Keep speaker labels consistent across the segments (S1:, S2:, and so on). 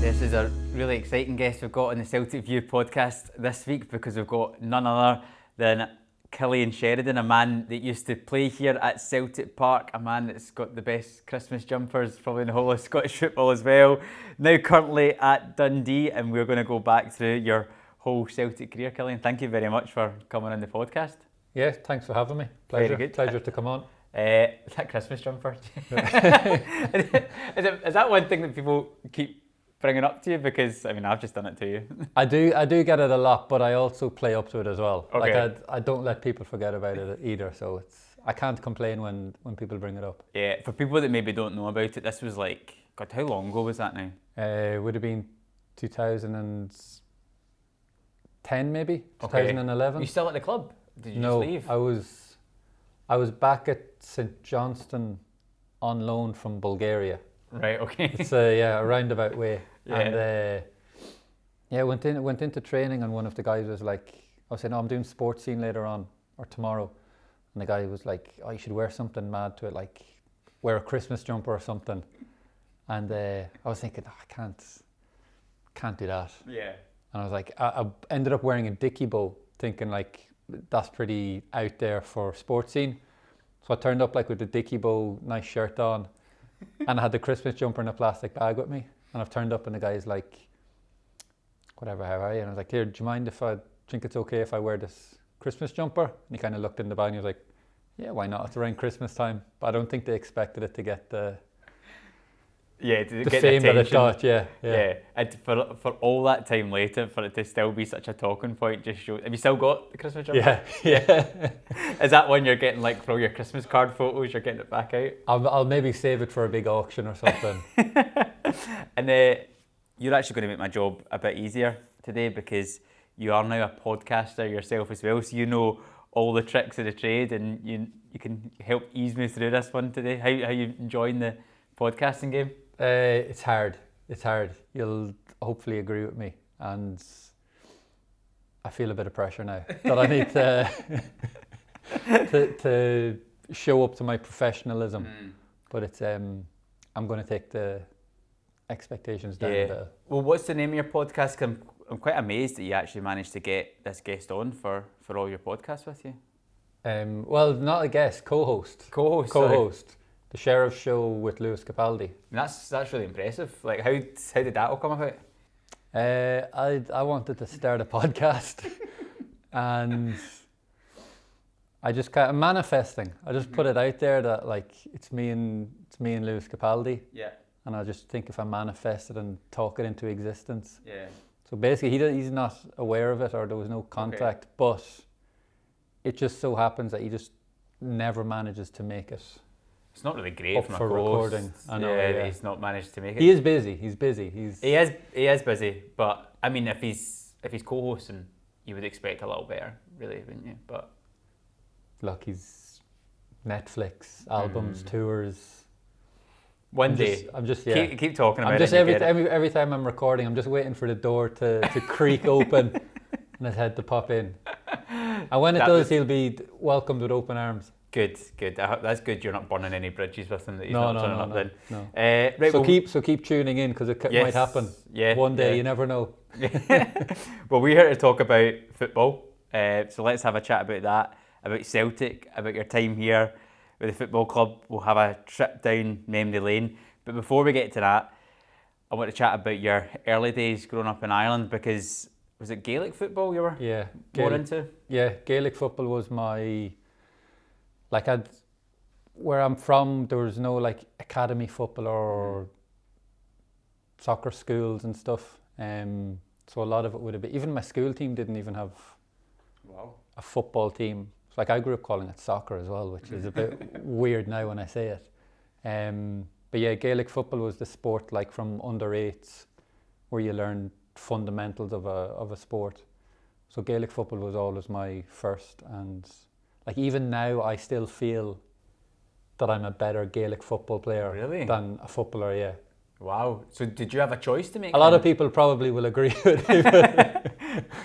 S1: This is a really exciting guest we've got on the Celtic View Podcast this week because we've got none other than Cillian Sheridan, a man that used to play here at Celtic Park, a man that's got the best Christmas jumpers probably in the whole of Scottish football as well. Now currently at Dundee, and we're going to go back through your whole Celtic career. Cillian, thank you very much for coming on the podcast.
S2: Yeah, thanks for having me. Pleasure.
S1: Very good.
S2: Pleasure to come on.
S1: That Christmas jumper. is that one thing that people keep bringing up to you? Because I mean, I've just done it to you.
S2: I do get it a lot, but I also play up to it as well.
S1: Okay.
S2: Like I don't let people forget about it either, so I can't complain when people bring it up.
S1: Yeah, for people that maybe don't know about it, this was like, God, how long ago was that now?
S2: It would have been 2010 maybe,
S1: Okay.
S2: 2011.
S1: You still at the club? Did you
S2: No,
S1: just leave?
S2: I was back at St Johnston on loan from Bulgaria.
S1: Right, okay.
S2: It's a roundabout way.
S1: Yeah.
S2: And went into training, and one of the guys was like, I was saying, I'm doing sports scene later on or tomorrow, and the guy was like, oh, you should wear something mad to it, like wear a Christmas jumper or something. And I was thinking, I can't do that.
S1: Yeah.
S2: And I was like, I ended up wearing a dicky bow, thinking like that's pretty out there for sports scene. So I turned up like with the dicky bow, nice shirt on, and I had the Christmas jumper in a plastic bag with me. And I've turned up and the guy's like, whatever, how are you? And I was like, here, do you mind if I think it's okay if I wear this Christmas jumper? And he kind of looked in the bag and he was like, yeah, why not? It's around Christmas time. But I don't think they expected it to get the fame that it got. Yeah.
S1: And for all that time later, for it to still be such a talking point, just shows. Have you still got the Christmas jumper?
S2: Yeah.
S1: Is that one you're getting, like, for all your Christmas card photos, you're getting it back out?
S2: I'll maybe save it for a big auction or something.
S1: And you're actually going to make my job a bit easier today because you are now a podcaster yourself as well, so you know all the tricks of the trade, and you can help ease me through this one today. How you enjoying the podcasting game?
S2: It's hard. You'll hopefully agree with me, and I feel a bit of pressure now that I need to show up to my professionalism. But it's I'm going to take the expectations down a bit.
S1: Well, what's the name of your podcast? 'Cause I'm quite amazed that you actually managed to get this guest on for all your podcasts with you.
S2: Well, not a guest, co-host.
S1: Co-host.
S2: The Sheriff Show with Lewis Capaldi.
S1: That's really impressive. Like, how did that all come about?
S2: I wanted to start a podcast, and I just kind of manifesting. I just put it out there that like it's me and Lewis Capaldi.
S1: Yeah.
S2: And I just think if I manifest it and talk it into existence.
S1: Yeah.
S2: So basically, he's not aware of it, or there was no contact, but it just so happens that he just never manages to make it.
S1: It's not really great
S2: up
S1: from a
S2: for
S1: co-host.
S2: recording. I know.
S1: Yeah, he's not managed to make it.
S2: He is busy. He's busy.
S1: He is busy, but I mean, if he's co-hosting, you would expect a little better, really, wouldn't you? But
S2: look, he's Netflix, albums, tours.
S1: I'm just keep talking about it.
S2: Every time I'm recording, I'm just waiting for the door to creak open and his head to pop in. And when it does, he'll be welcomed with open arms.
S1: Good. That's good. You're not burning any bridges with him that he's not turning up then.
S2: No.
S1: Right,
S2: So keep tuning in because it might happen.
S1: Yeah.
S2: One day, you never know.
S1: Well, we're here to talk about football. So let's have a chat about that, about Celtic, about your time here with the football club. We'll have a trip down memory lane. But before we get to that, I want to chat about your early days growing up in Ireland, because was it Gaelic football you were more into?
S2: Yeah, Gaelic football was my... where I'm from, there was no like academy football or soccer schools and stuff. So a lot of it would have been, even my school team didn't even have a football team. So like I grew up calling it soccer as well, which is a bit weird now when I say it. But yeah, Gaelic football was the sport like from under 8s where you learn fundamentals of a sport. So Gaelic football was always my first, and like even now, I still feel that I'm a better Gaelic football player than a footballer, yeah.
S1: Wow. So did you have a choice to make?
S2: A lot of people probably will agree with me.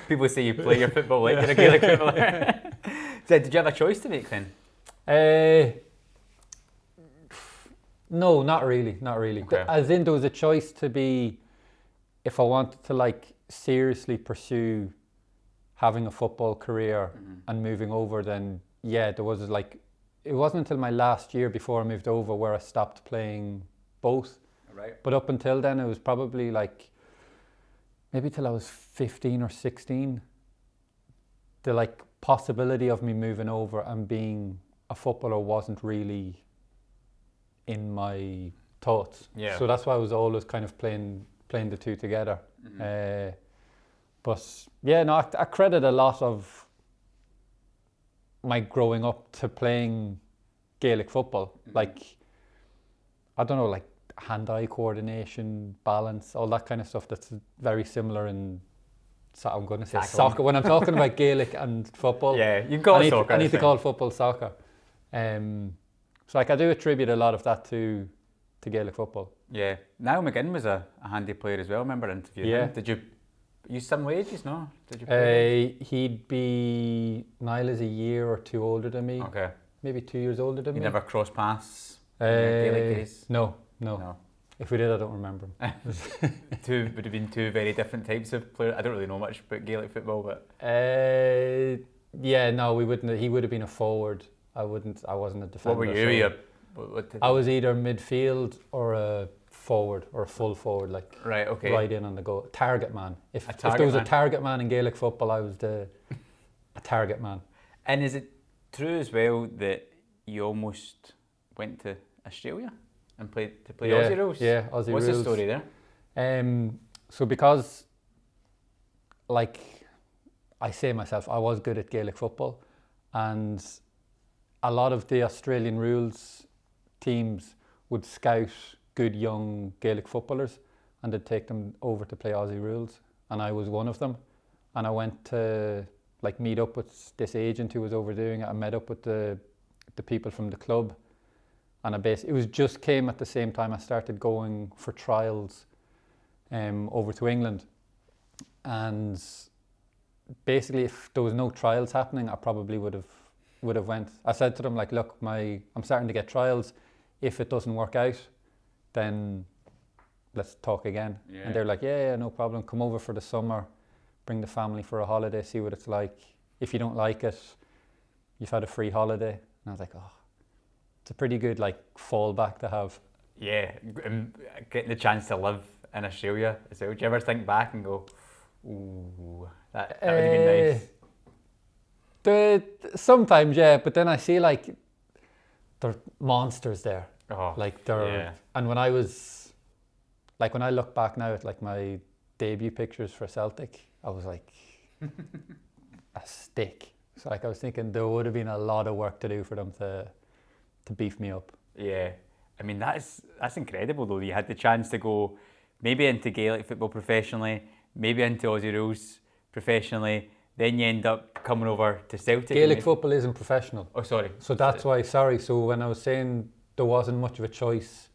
S1: People say you play your football like you're a Gaelic footballer. So did you have a choice to make then?
S2: No, not really.
S1: Okay.
S2: As in, there was a choice to be if I wanted to like seriously pursue having a football career and moving over, then yeah, there was like, it wasn't until my last year before I moved over where I stopped playing both.
S1: Right.
S2: But up until then, it was probably like maybe till I was 15 or 16. The like possibility of me moving over and being a footballer wasn't really in my thoughts.
S1: Yeah.
S2: So that's why I was always kind of playing the two together. But yeah, no, I credit a lot of my growing up to playing Gaelic football. Like, I don't know, like hand-eye coordination, balance, all that kind of stuff that's very similar in, I'm going to say soccer. When I'm talking about Gaelic and football,
S1: Yeah, you can call it soccer.
S2: I need to call football soccer. So like I do attribute a lot of that to Gaelic football.
S1: Yeah. Niall McGinn was a handy player as well. I remember interviewing him. Did you use similar ages? No? Did you play?
S2: Niall is a year or two older than me.
S1: Okay.
S2: Maybe 2 years older than
S1: You
S2: me.
S1: never crossed paths in your Gaelic days?
S2: No.
S1: No.
S2: If we did, I don't remember him.
S1: Would have been two very different types of players. I don't really know much about Gaelic football, but
S2: yeah, no, we wouldn't. He would have been a forward. I wasn't a defender.
S1: what were you?
S2: I was either midfield or a forward or a full forward, like
S1: Right, okay.
S2: right in on the goal. Target man. If
S1: target
S2: there was
S1: man.
S2: a target man in Gaelic football, I was a target man.
S1: And is it true as well that you almost went to Australia and play Aussie Rules?
S2: Yeah, Aussie
S1: What's
S2: Rules.
S1: the story there?
S2: So because, like I say myself, I was good at Gaelic football, and a lot of the Australian rules teams would scout good young Gaelic footballers and they'd take them over to play Aussie rules, and I was one of them. And I went to like meet up with this agent who was overdoing it. I met up with the people from the club, and it was just came at the same time I started going for trials over to England. And basically, if there was no trials happening, I probably would have went. I said to them, like, look, I'm starting to get trials. If it doesn't work out, then let's talk again.
S1: Yeah.
S2: And they're like, yeah, no problem. Come over for the summer, bring the family for a holiday, see what it's like. If you don't like it, you've had a free holiday. And I was like, oh, it's a pretty good like fallback to have.
S1: Yeah, getting the chance to live in Australia as well. Do you ever think back and go, ooh, that would have been nice?
S2: Sometimes, yeah, but then I see like there are monsters there.
S1: Oh,
S2: Like and when I look back now at like my debut pictures for Celtic, I was like a stick. So like I was thinking there would have been a lot of work to do for them to beef me up.
S1: Yeah, I mean that's incredible though. You had the chance to go maybe into Gaelic football professionally, maybe into Aussie Rules professionally. Then you end up coming over to Celtic.
S2: Gaelic football isn't professional.
S1: Oh, sorry.
S2: So that's why, so when I was saying there wasn't much of a choice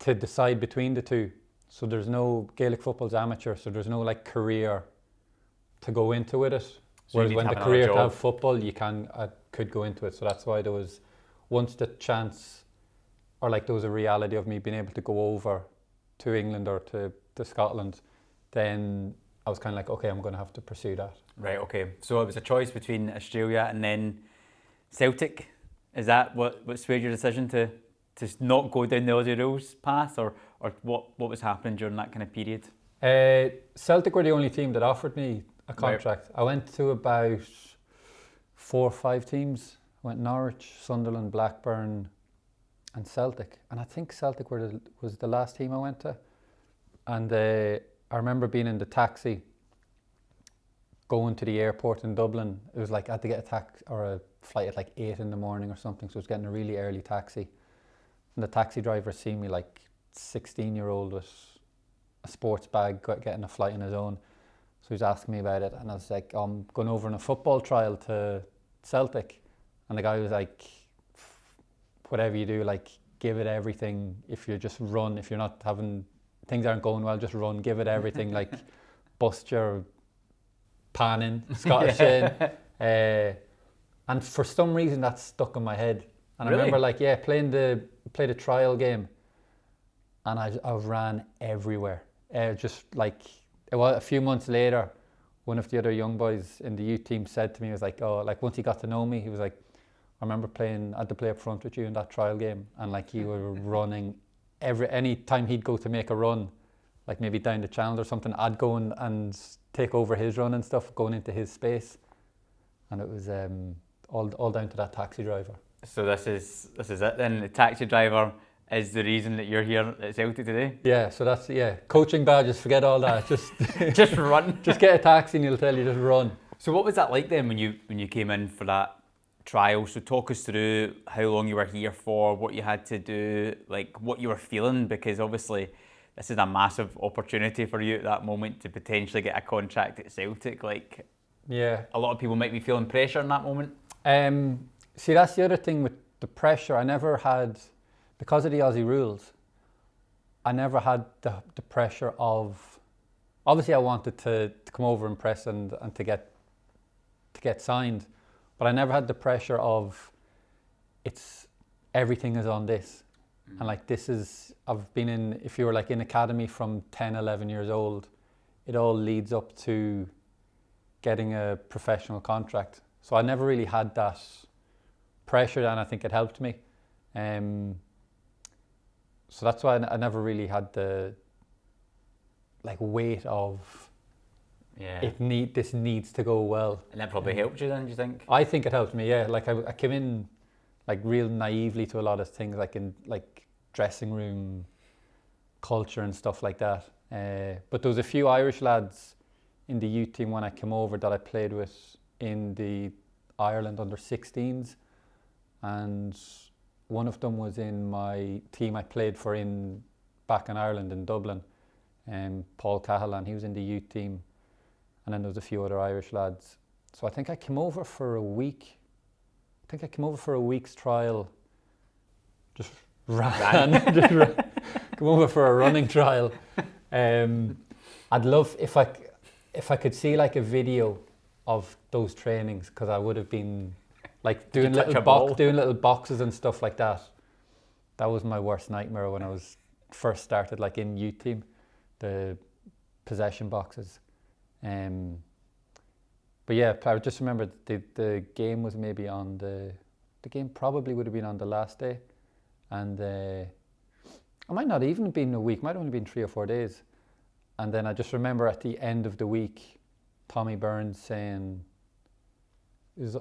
S2: to decide between the two, so there's no, Gaelic football's amateur, so there's no like career to go into with it.
S1: So
S2: Whereas when the career to have football, I could go into it. So that's why there was, once the chance, or like there was a reality of me being able to go over to England or to Scotland, then I was kind of like, okay, I'm going to have to pursue that.
S1: Right, okay. So it was a choice between Australia and then Celtic. Is that what swayed your decision to not go down the Aussie Rules path, or what was happening during that kind of period?
S2: Celtic were the only team that offered me a contract. Right. I went to about 4 or 5 teams. I went Norwich, Sunderland, Blackburn and Celtic. And I think Celtic was the last team I went to. And I remember being in the taxi going to the airport in Dublin. It was like I had to get a flight at like 8 in the morning or something, so I was getting a really early taxi. And the taxi driver seen me, like 16-year-old with a sports bag, getting a flight on his own. So he was asking me about it, and I was like, I'm going over on a football trial to Celtic. And the guy was like, whatever you do, like give it everything. If you just run, if you're not having, things aren't going well, just run, give it everything, like bust your pan in, Scottish in. And for some reason that stuck in my head. And
S1: Really?
S2: I remember like, played a trial game, and I ran everywhere. just like, a few months later, one of the other young boys in the youth team said to me, he was like, oh, like once he got to know me, he was like, I remember I had to play up front with you in that trial game, and like you were running any time he'd go to make a run, like maybe down the channel or something, I'd go and take over his run and stuff, going into his space, and it was all down to that taxi driver.
S1: So this is it then. The taxi driver is the reason that you're here at Celtic today.
S2: Yeah, so that's coaching badges. Forget all that. Just
S1: just run.
S2: Just get a taxi and he'll tell you just run.
S1: So what was that like then when you came in for that trial? So talk us through how long you were here for, what you had to do, like what you were feeling, because obviously this is a massive opportunity for you at that moment to potentially get a contract at Celtic. Like,
S2: yeah,
S1: a lot of people might be feeling pressure in that moment.
S2: See, that's the other thing with the pressure. I never had, because of the Aussie rules, I never had the pressure of, obviously I wanted to come over and press and to get signed, but I never had the pressure of everything is on this. And like I've been in, if you were like in academy from 10, 11 years old, it all leads up to getting a professional contract. So I never really had that pressure, and I think it helped me. So that's why I never really had the like weight of this needs to go well.
S1: And that probably helped you then, do you think?
S2: I think it helped me, yeah. Like I came in like real naively to a lot of things, like in like dressing room culture and stuff like that. But there was a few Irish lads in the youth team when I came over that I played with in the Ireland under-16s, and one of them was in my team I played for back in Ireland in Dublin, Paul Cahalan, he was in the youth team, and then there was a few other Irish lads. So I think I came over for a week. For a week's trial. Just ran. Come over for a running trial. I'd love if I could see like a video of those trainings, because I would have been like doing little boxes and stuff like that. That was my worst nightmare when I was first started, like in youth team, the possession boxes. But yeah, I just remember the game was maybe on the game probably would have been on the last day, and I might not even have been a week, might have only been 3 or 4 days. And then I just remember at the end of the week, Tommy Burns saying, it was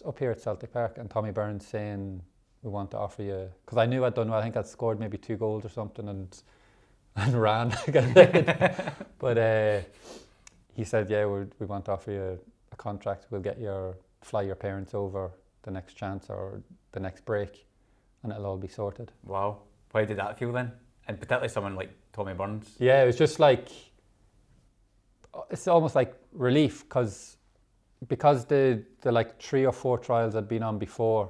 S2: up here at Celtic Park, and Tommy Burns saying, we want to offer you, because I knew I'd done well, I think I'd scored maybe 2 goals or something and ran. But he said, yeah, we want to offer you a contract. We'll fly your parents over the next chance or the next break, and it'll all be sorted. Wow.
S1: How did that feel then? And particularly someone like Tommy Burns.
S2: Yeah, it was just like, it's almost like relief, because the like 3 or 4 trials I'd been on before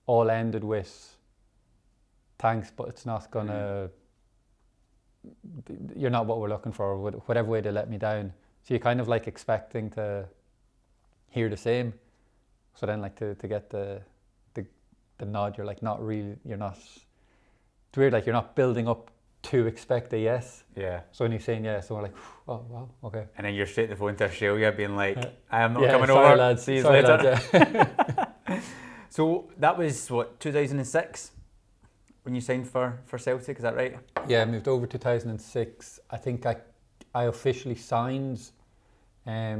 S2: all ended with thanks, but it's not gonna, you're not what we're looking for, whatever way they let me down. So you're kind of like expecting to hear the same. So then like to get the nod, you're like not really, you're not, it's weird, like you're not building up to expect a yes.
S1: Yeah.
S2: So when you're saying yes, so we're like, oh wow, okay.
S1: And then you're straight to the phone to Australia being like, I am not coming
S2: sorry,
S1: over,
S2: lads.
S1: see you
S2: Sorry,
S1: later.
S2: Lads,
S1: So that was what, 2006 when you signed for Celtic, is that right?
S2: Yeah, I moved over 2006. I think I officially signed, I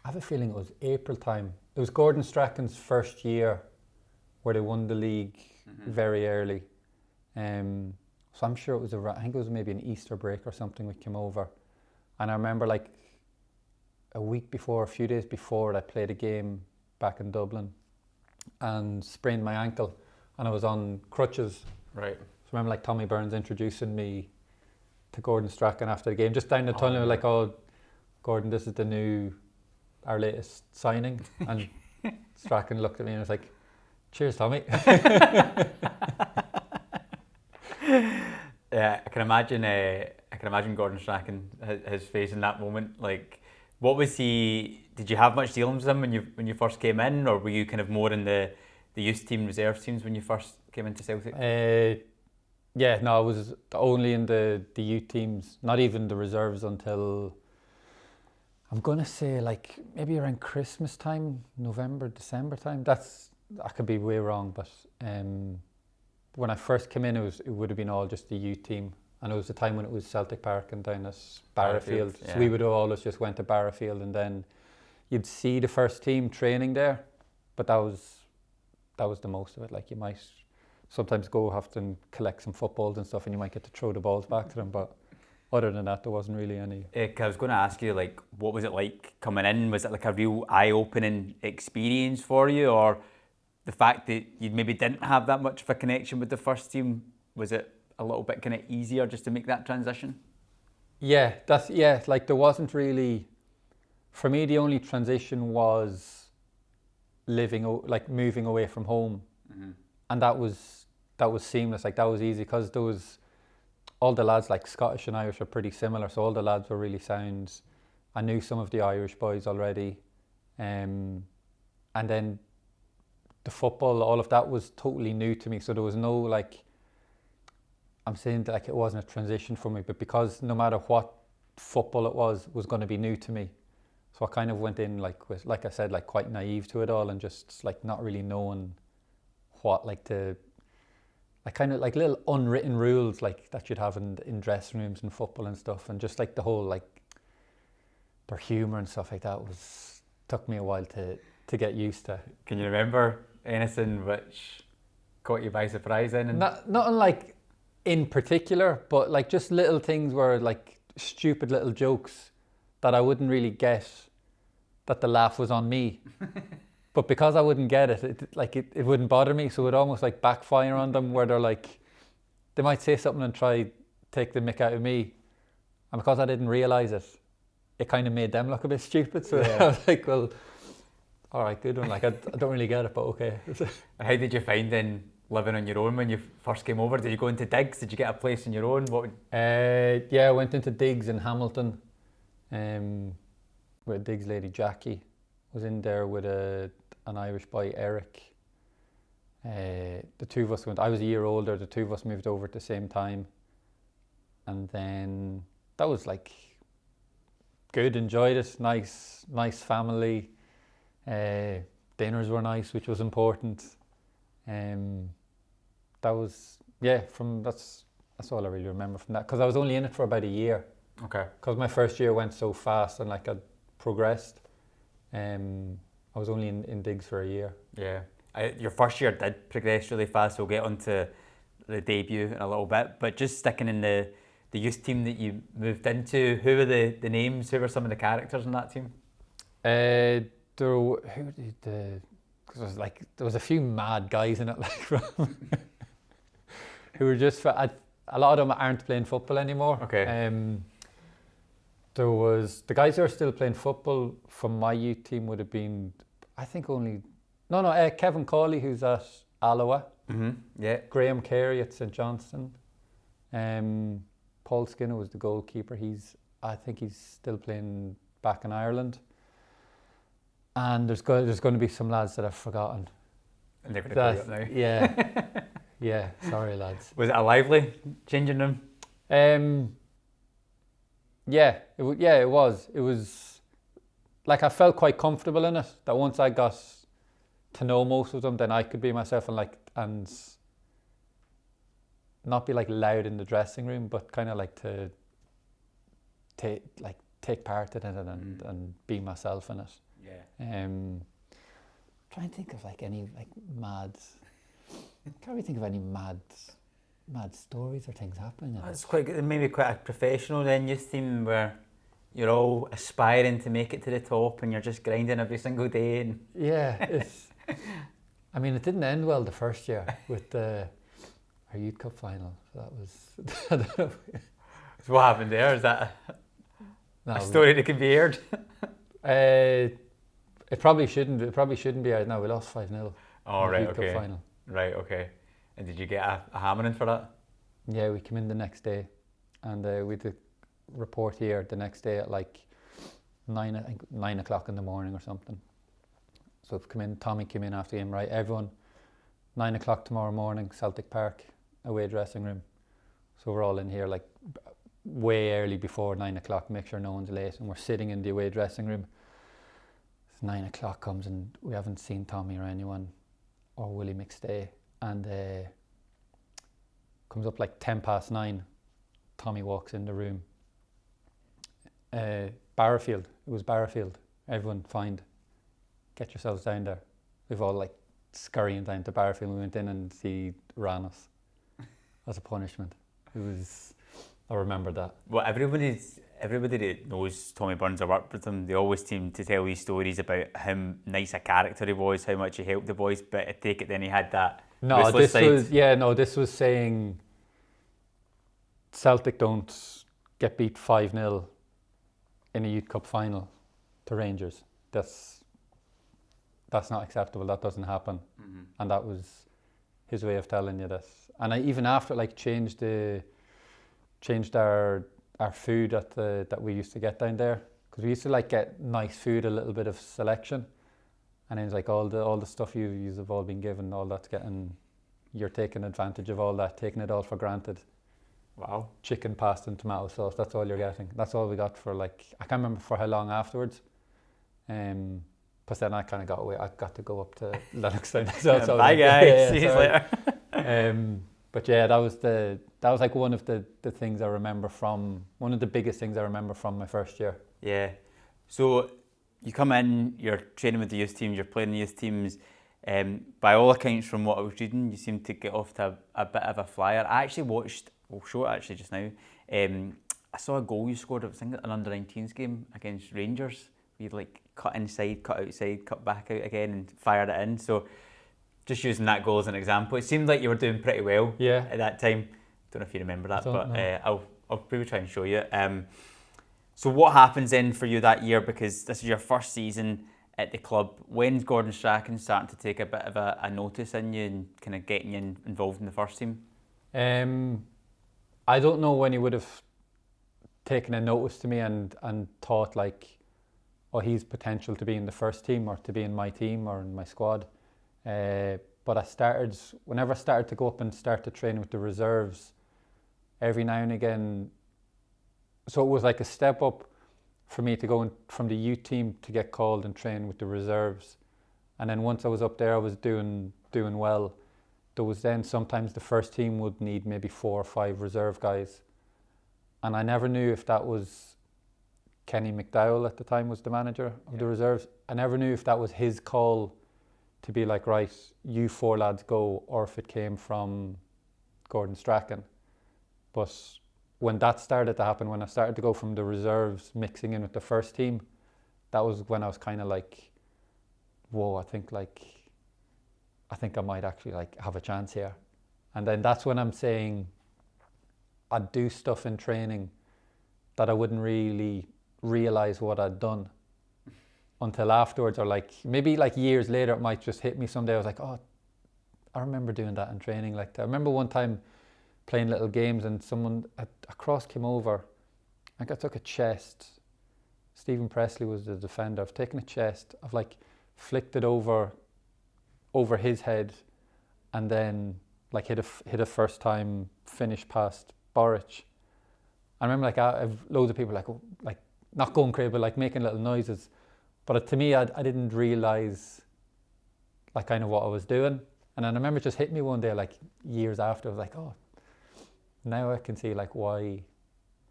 S2: have a feeling it was April time. It was Gordon Strachan's first year where they won the league very early. So I'm sure it was I think it was maybe an Easter break or something we came over. And I remember like a few days before, I played a game back in Dublin and sprained my ankle, and I was on crutches.
S1: Right.
S2: So I remember like Tommy Burns introducing me to Gordon Strachan after the game, just down the tunnel, like, oh, Gordon, this is our latest signing. And Strachan looked at me and was like, cheers, Tommy.
S1: Yeah, I can imagine Gordon Strachan, his face in that moment. Like, what was he? Did you have much dealings with him when you first came in, or were you kind of more in the youth team, reserve teams when you first came into Celtic?
S2: Yeah, no, I was only in the youth teams, not even the reserves until, I'm going to say like maybe around Christmas time, November, December time. I could be way wrong, but when I first came in, it would have been all just the youth team. And it was the time when it was Celtic Park and down at Barrafield.
S1: Yeah.
S2: So we would have always just went to Barrafield, and then you'd see the first team training there, but that was the most of it. Like, you might sometimes go have to collect some footballs and stuff, and you might get to throw the balls back to them, but other than that, there wasn't really any.
S1: I was going to ask you, like, what was it like coming in? Was it like a real eye-opening experience for you, or the fact that you maybe didn't have that much of a connection with the first team, was it a little bit kind of easier just to make that transition?
S2: Yeah, like there wasn't really, for me the only transition was moving away from home, and that was seamless. Like, that was easy because there was all the lads, like Scottish and Irish are pretty similar, so all the lads were really sound. I knew some of the Irish boys already, and then the football, all of that was totally new to me, so there was no, like, I'm saying that, like, it wasn't a transition for me, but because no matter what football it was going to be new to me. So I kind of went in like I said, like quite naive to it all, and just like not really knowing what kind of like little unwritten rules like that you'd have in dressing rooms and football and stuff, and just like the whole like their humour and stuff like that took me a while to get used to.
S1: Can you remember anything which caught you by surprise then? And
S2: Nothing like in particular, but like just little things where like stupid little jokes that I wouldn't really get, that the laugh was on me. But because I wouldn't get it, it wouldn't bother me, so it would almost like backfire on them, where they're like, they might say something and try take the mick out of me, and because I didn't realise it kind of made them look a bit stupid. So I was like, well, all right, good one. Like, I don't really get it, but okay.
S1: How did you find then living on your own when you first came over? Did you go into digs? Did you get a place on your own?
S2: Yeah, I went into digs in Hamilton, with a digs lady, Jackie. Was in there with an Irish boy, Eric. The two of us went. I was a year older. The two of us moved over at the same time, and then that was like good. Enjoyed it. Nice family. Dinners were nice, which was important. That was that's all I really remember from that, because I was only in it for about a year.
S1: Okay.
S2: Because my first year went so fast, and like I progressed. I was only in digs for a year.
S1: Yeah. Your first year did progress really fast. We'll get onto the debut in a little bit, but just sticking in the youth team that you moved into, who were the names? Who were some of the characters in that team?
S2: There was a few mad guys in it, like who were just a lot of them aren't playing football anymore.
S1: Okay.
S2: There was the guys who are still playing football from my youth team would have been, I think Kevin Cawley, who's at Alloa.
S1: Mm-hmm. Yeah.
S2: Graham Carey at St Johnstone. Paul Skinner was the goalkeeper. I think he's still playing back in Ireland. And there's going to be some lads that I've forgotten.
S1: And they're going to call you up now.
S2: Yeah. Yeah, sorry lads.
S1: Was it a lively changing room?
S2: Yeah, it was. It was like I felt quite comfortable in it. That once I got to know most of them, then I could be myself and not be like loud in the dressing room, but kind of like to take part in it and be myself in it.
S1: Yeah.
S2: Trying to think of like any like mad. Can't really think of any mad stories or things happening.
S1: It's maybe quite a professional then youth team where you're all aspiring to make it to the top and you're just grinding every single day. And
S2: yeah, I mean, it didn't end well the first year with our youth cup final. So that was. I don't know.
S1: So what happened there? Is that a story that can be aired?
S2: It probably shouldn't. It probably shouldn't be aired. No, we lost 5-0.
S1: Oh, right.
S2: Youth
S1: Okay.
S2: Cup final.
S1: Right. Okay. And did you get a hammering for that?
S2: Yeah, we came in the next day, and we did report here the next day at like 9 o'clock in the morning or something. So Tommy came in after the game, right, everyone, 9 o'clock tomorrow morning, Celtic Park, away dressing room. So we're all in here like way early before 9 o'clock, make sure no one's late, and we're sitting in the away dressing room. 9 o'clock comes and we haven't seen Tommy or anyone or Willie McStay, and comes up like 9:10. Tommy walks in the room. Barrafield, it was Barrafield. Everyone find, get yourselves down there. We've all like scurrying down to Barrafield. We went in and he ran us as a punishment. It was, I remember that.
S1: Well, everybody that knows Tommy Burns or worked with him, they always seem to tell these stories about how nice a character he was, how much he helped the boys, but I take it then he had that ruthless side.
S2: This was saying Celtic don't get beat 5-0 in a Youth Cup final to Rangers. That's not acceptable. That doesn't happen. Mm-hmm. And that was his way of telling you this. And I even after like changed our food that we used to get down there, because we used to like get nice food, a little bit of selection, and then it's like all the stuff you have all been given, all that's you're taking advantage of all that, taking it all for granted.
S1: Wow.
S2: Chicken, pasta and tomato sauce, that's all you're getting. That's all we got for like, I can't remember for how long afterwards. But then I kind of got away. I got to go up to Lennoxtown. So
S1: bye guys, see you later.
S2: But yeah, that was like one of the things I remember one of the biggest things I remember from my first year.
S1: Yeah. So you come in, you're training with the youth teams, you're playing the youth teams. By all accounts, from what I was reading, you seem to get off to a bit of a flyer. I actually watched, we'll show it actually just now. I saw a goal you scored, I think an under-19s game against Rangers. You'd like cut inside, cut outside, cut back out again and fired it in. So just using that goal as an example, it seemed like you were doing pretty well at that time. Don't know if you remember that, but I'll probably try and show you. So what happens then for you that year, because this is your first season at the club? When's Gordon Strachan starting to take a bit of a notice in you and kind of getting you involved in the first team?
S2: I don't know when he would have taken a notice to me and thought like, oh, he's potential to be in the first team or to be in my team or in my squad. But whenever I started to go up and start to train with the reserves, every now and again, so it was like a step up for me to go from the youth team to get called and train with the reserves. And then once I was up there, I was doing well. There was then sometimes the first team would need maybe 4 or 5 reserve guys. And I never knew if that was Kenny McDowell at the time was the manager of the reserves. I never knew if that was his call to be like, right, you 4 lads go, or if it came from Gordon Strachan. But when that started to happen, when I started to go from the reserves mixing in with the first team, that was when I was kind of like, whoa, I think I might actually like have a chance here. And then that's when I'm saying I'd do stuff in training that I wouldn't really realize what I'd done until afterwards, or like maybe like years later it might just hit me someday. I was like, oh, I remember doing that in training. Like I remember one time playing little games and someone across came over. I think I took a chest. Stephen Presley was the defender. I've taken a chest. I've like flicked it over his head, and then like hit a first time finish past Boric. I remember like I've loads of people like not going crazy, but like making little noises. But to me, I didn't realise like kind of what I was doing. And then I remember it just hit me one day, like years after. I was like, oh, now I can see like why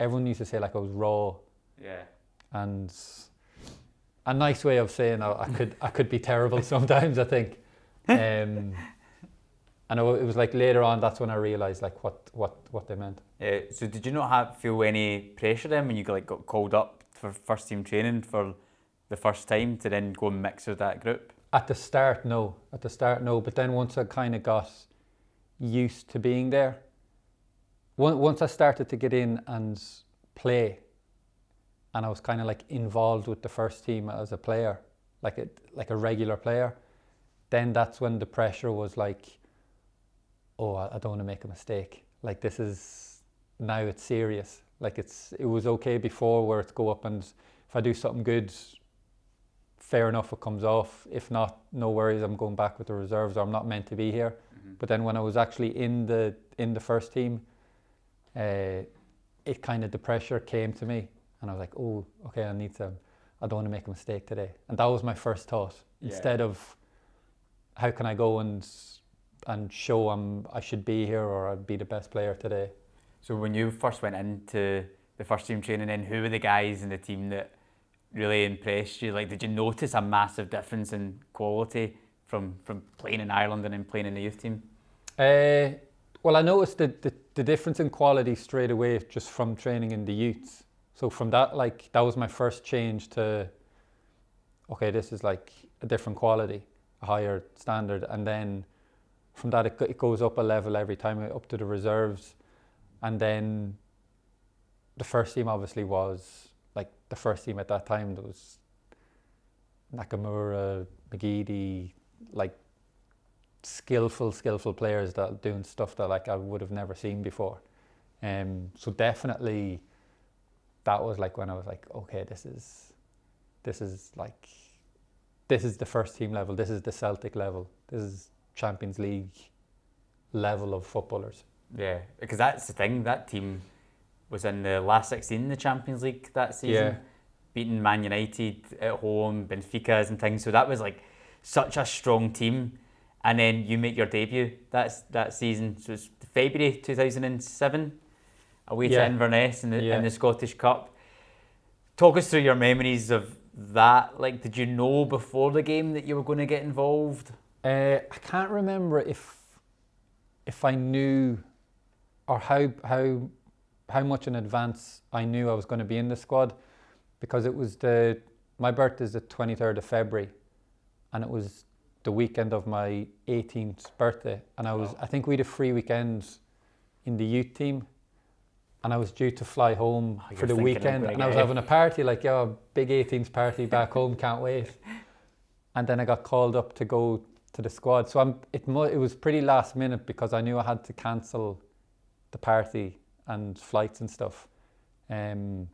S2: everyone used to say like I was raw.
S1: Yeah.
S2: And a nice way of saying I could be terrible sometimes, I think. And it was like later on, that's when I realised like what they meant.
S1: So did you not feel any pressure then when you got called up for first team training for the first time to then go and mix with that group?
S2: At the start, no. But then once I kind of got used to being there, once I started to get in and play, and I was kind of like involved with the first team as a player, like a regular player, then that's when the pressure was like, oh, I don't want to make a mistake. Like now it's serious. Like it was okay before where it's go up and if I do something good, fair enough, it comes off. If not, no worries, I'm going back with the reserves or I'm not meant to be here. Mm-hmm. But then when I was actually in the first team, it kind of, the pressure came to me and I was like, oh, okay, I don't want to make a mistake today. And that was my first thought. Instead of how can I go and show I should be here or I'd be the best player today.
S1: So when you first went into the first team training, then who were the guys in the team that really impressed you? Like, did you notice a massive difference in quality from playing in Ireland and then playing in the youth team?
S2: Well, I noticed the difference in quality straight away just from training in the youths. So from that, like, that was my first change to, okay, this is like a different quality, a higher standard. And then from that, it goes up a level every time, up to the reserves. And then the first team obviously was, like, the first team at that time, there was Nakamura, McGeady, like, skillful players that doing stuff that, like, I would have never seen before. So definitely that was like when I was like, okay, this is the first team level, this is the Celtic level, this is Champions League level of footballers.
S1: Yeah, because that's the thing, that team was in the last 16 in the Champions League that season, beating Man United at home, Benfica's and things, so that was like such a strong team. And then you make your debut that season, so it's February 2007, away to Inverness in the Scottish Cup. Talk us through your memories of that. Like, did you know before the game that you were going to get involved?
S2: I can't remember if I knew or how much in advance I knew I was going to be in the squad, because it was my birthday is the 23rd of February, and it was the weekend of my 18th birthday, and I think we had a free weekend in the youth team, and I was due to fly home for the weekend, and I was having a party, like, a big 18th party back home, can't wait. And then I got called up to go to the squad, so it was pretty last minute because I knew I had to cancel the party and flights and stuff. And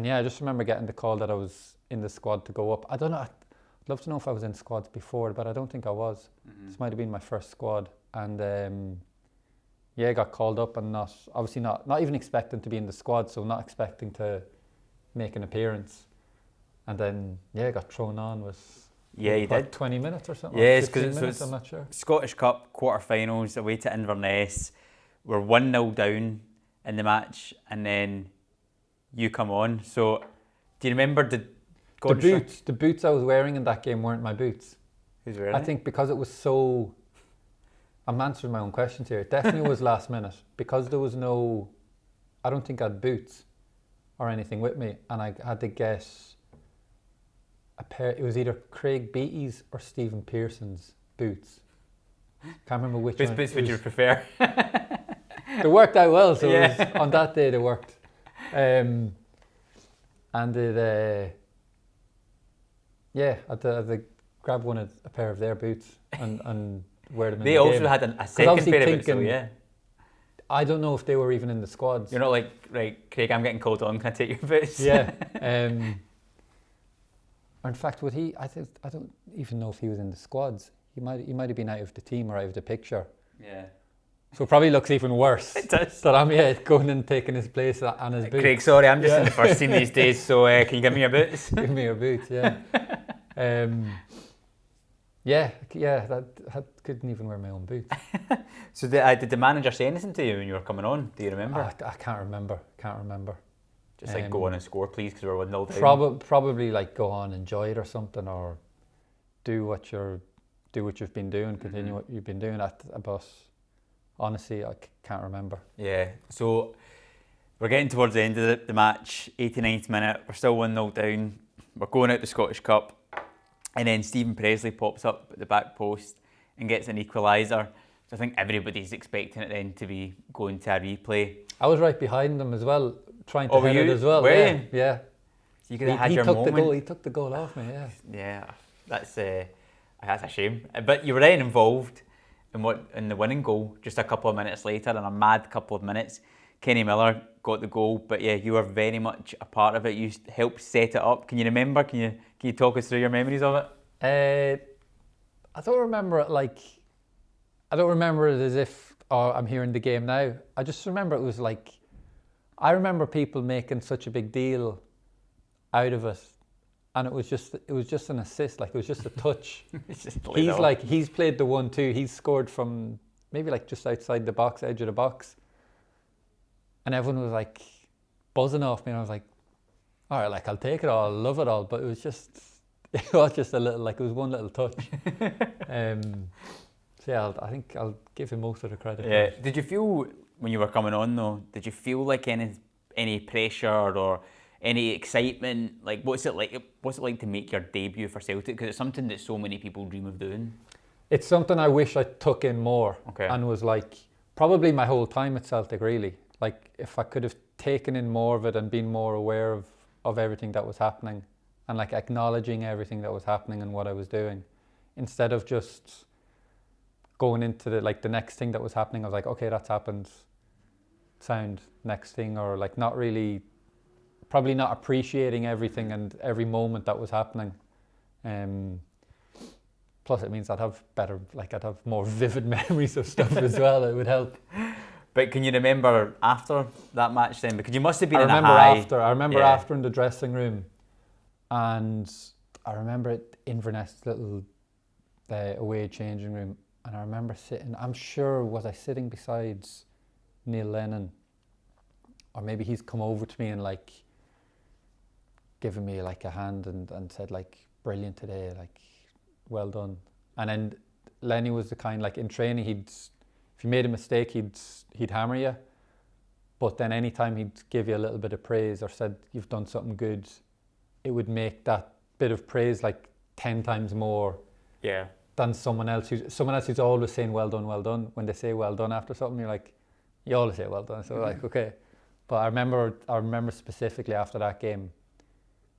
S2: yeah, I just remember getting the call that I was in the squad to go up. I don't know, I'd love to know if I was in squads before, but I don't think I was. This might have been my first squad. And I got called up and not even expecting to be in the squad, so not expecting to make an appearance. And then, I got thrown on with
S1: you did
S2: 20 minutes or something.
S1: Yes,
S2: because it's I'm not sure.
S1: Scottish Cup quarterfinals away to Inverness. We're 1-0 down in the match, and then you come on. So, do you remember the boots
S2: I was wearing in that game weren't my boots?
S1: Who's wearing
S2: I think because it was so... I'm answering my own questions here. It definitely was last minute. Because there was no... I don't think I had boots or anything with me. And I had to get a pair... It was either Craig Beattie's or Stephen Pearson's boots. Can't remember which one.
S1: Which would you prefer?
S2: They worked out well, so it was, on that day they worked. And it... I had to grab a pair of their boots and wear them in the game.
S1: They also had a second pair of boots, so
S2: I don't know if they were even in the squads.
S1: You're not like, right, Craig, I'm getting called on, can I take your boots?
S2: Yeah. In fact, I don't even know if he was in the squads. He might have been out of the team or out of the picture.
S1: Yeah.
S2: So it probably looks even worse.
S1: It does.
S2: That I'm going and taking his place on his boots.
S1: Craig, sorry, I'm just in the first team these days, so can you give me your boots?
S2: Give me your boots, yeah. That couldn't even wear my own boots.
S1: So did the manager say anything to you when you were coming on? Do you remember?
S2: I can't remember.
S1: Just like, go on and score, please, because we're 1-0 down.
S2: Probably like go on, enjoy it or something, or do what you've been doing, continue what you've been doing at a bus. Honestly, I can't remember.
S1: Yeah, so we're getting towards the end of the match, 89th minute, we're still 1-0 down, we're going out the Scottish Cup, and then Stephen Presley pops up at the back post and gets an equaliser. So I think everybody's expecting it then to be going to a replay.
S2: I was right behind them as well, trying to head it as well.
S1: Were you?
S2: Yeah.
S1: So you could have had your moment.
S2: He took the goal off me, yeah.
S1: Yeah, that's a shame. But you were then involved in the winning goal just a couple of minutes later, in a mad couple of minutes. Kenny Miller got the goal, but you were very much a part of it. You helped set it up. Can you remember? Can you talk us through your memories of it?
S2: I don't remember it as if oh, I'm here in the game now. I just remember it was like, I remember people making such a big deal out of it, and it was just an assist, like it was just a touch. He's played the 1-2, he's scored from maybe like just outside the box, edge of the box, and everyone was like buzzing off me, and I was like, all right, like I'll take it all, I'll love it all, but it was just a little, like it was one little touch. So yeah, I think I'll give him most of the credit.
S1: Yeah. Did you feel when you were coming on though? Did you feel like any pressure or any excitement? Like, what's it like to make your debut for Celtic? Because it's something that so many people dream of doing. It's
S2: something I wish I took in more.
S1: Okay.
S2: And was like probably my whole time at Celtic really. Like if I could have taken in more of it and been more aware of everything that was happening, and like acknowledging everything that was happening and what I was doing, instead of just going into the next thing that was happening. I was like, okay, that's happened, sound, next thing, or like probably not appreciating everything and every moment that was happening. Plus it means I'd have more vivid memories of stuff as well. It would help.
S1: But can you remember after that match then? Because you must have been
S2: I remember
S1: Yeah.
S2: after in the dressing room, and I remember it Inverness little away changing room, and I remember sitting, I'm sure, was I sitting beside Neil Lennon, or maybe he's come over to me and like given me like a hand and said like, brilliant today, like well done. And then Lenny was the kind, like in training, if you made a mistake, he'd hammer you, but then anytime he'd give you a little bit of praise or said you've done something good, it would make that bit of praise like 10 times more than someone else who's always saying well done, well done. When they say well done after something, you're like, you always say well done. So like, okay. But I remember specifically after that game,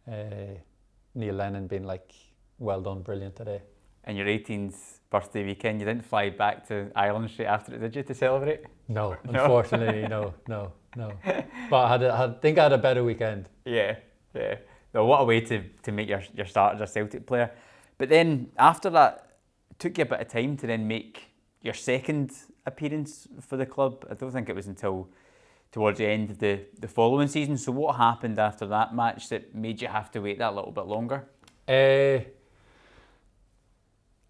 S2: Neil Lennon being like, well done, brilliant today.
S1: And your 18th birthday weekend, you didn't fly back to Ireland straight after it, did you, to celebrate?
S2: No, unfortunately, no. But I think I had a better weekend.
S1: Yeah. No, what a way to make your start as a Celtic player. But then after that, it took you a bit of time to then make your second appearance for the club. I don't think it was until towards the end of the following season. So what happened after that match that made you have to wait that little bit longer?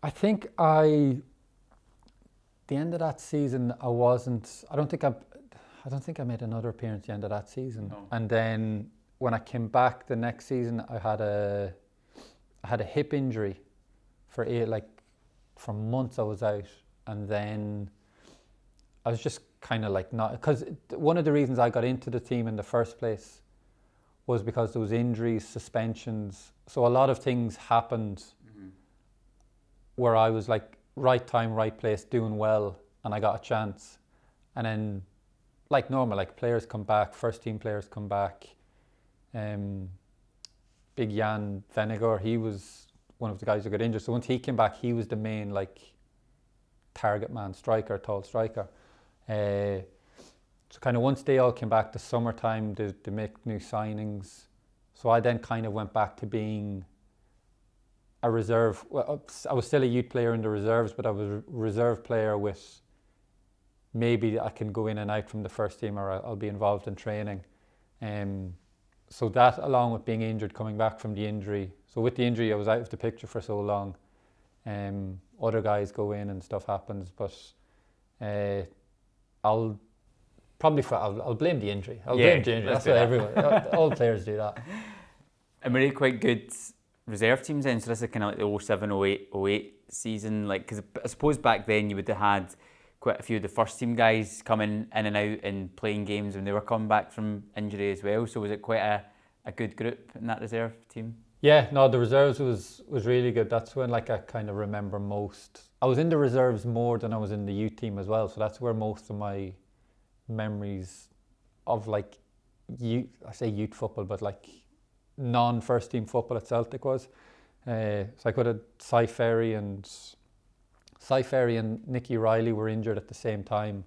S2: I think the end of that season, I don't think I made another appearance at the end of that season.
S1: No.
S2: And then when I came back the next season, I had a hip injury for months I was out, and then I was just kind of like not, because one of the reasons I got into the team in the first place was because there was injuries, suspensions, so a lot of things happened where I was like right time, right place, doing well, and I got a chance. And then like normal, like players come back, first team players come back. Big Jan Vennegar, he was one of the guys who got injured. So once he came back, he was the main like target man, tall striker. So kind of once they all came back, the summertime, they make new signings. So I then kind of went back to being a reserve. Well, I was still a youth player in the reserves, but I was a reserve player with maybe I can go in and out from the first team, or I'll be involved in training. So that, along with being injured, coming back from the injury. So with the injury, I was out of the picture for so long. Other guys go in and stuff happens, but I'll blame the injury. Blame the injury. That's what everyone, all players do that.
S1: And were they quite good reserve teams then? So this is kind of like the 07, 08 season. Like, because I suppose back then you would have had quite a few of the first team guys coming in and out and playing games when they were coming back from injury as well. So was it quite a good group in that reserve team?
S2: Yeah, no, the reserves was really good. That's when like I kind of remember most. I was in the reserves more than I was in the youth team as well. So that's where most of my memories of like I say youth football, but like non-first team football at Celtic was. So I could have Cy Ferry and Nicky Riley were injured at the same time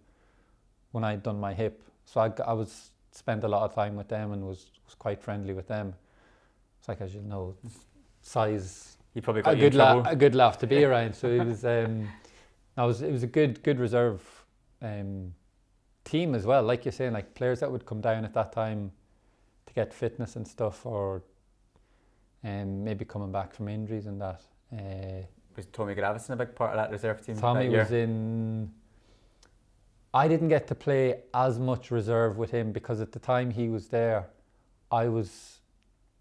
S2: when I'd done my hip. So I was spent a lot of time with them and was quite friendly with them. It's like, as you know, Cy's
S1: you probably got a good
S2: laugh to be around. So it was it was a good reserve team as well. Like you're saying, like players that would come down at that time to get fitness and stuff, or maybe coming back from injuries and that.
S1: Was Tommy Gravesen a big part of that reserve team?
S2: Tommy
S1: that year?
S2: was in. I didn't get to play as much reserve with him because at the time he was there, I was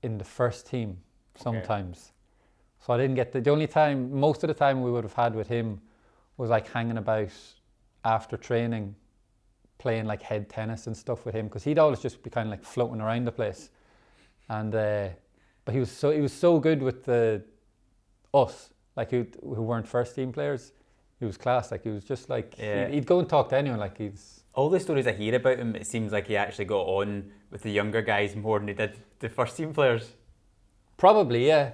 S2: in the first team sometimes. Okay. So I didn't get the only time, most of the time we would have had with him was like hanging about after training, playing like head tennis and stuff with him, because he'd always just be kind of like floating around the place. And but he was so good with us, like who weren't first team players. He was class. Like he was just like he'd go and talk to anyone. Like
S1: all the stories I hear about him, it seems like he actually got on with the younger guys more than he did the first team players.
S2: Probably, yeah.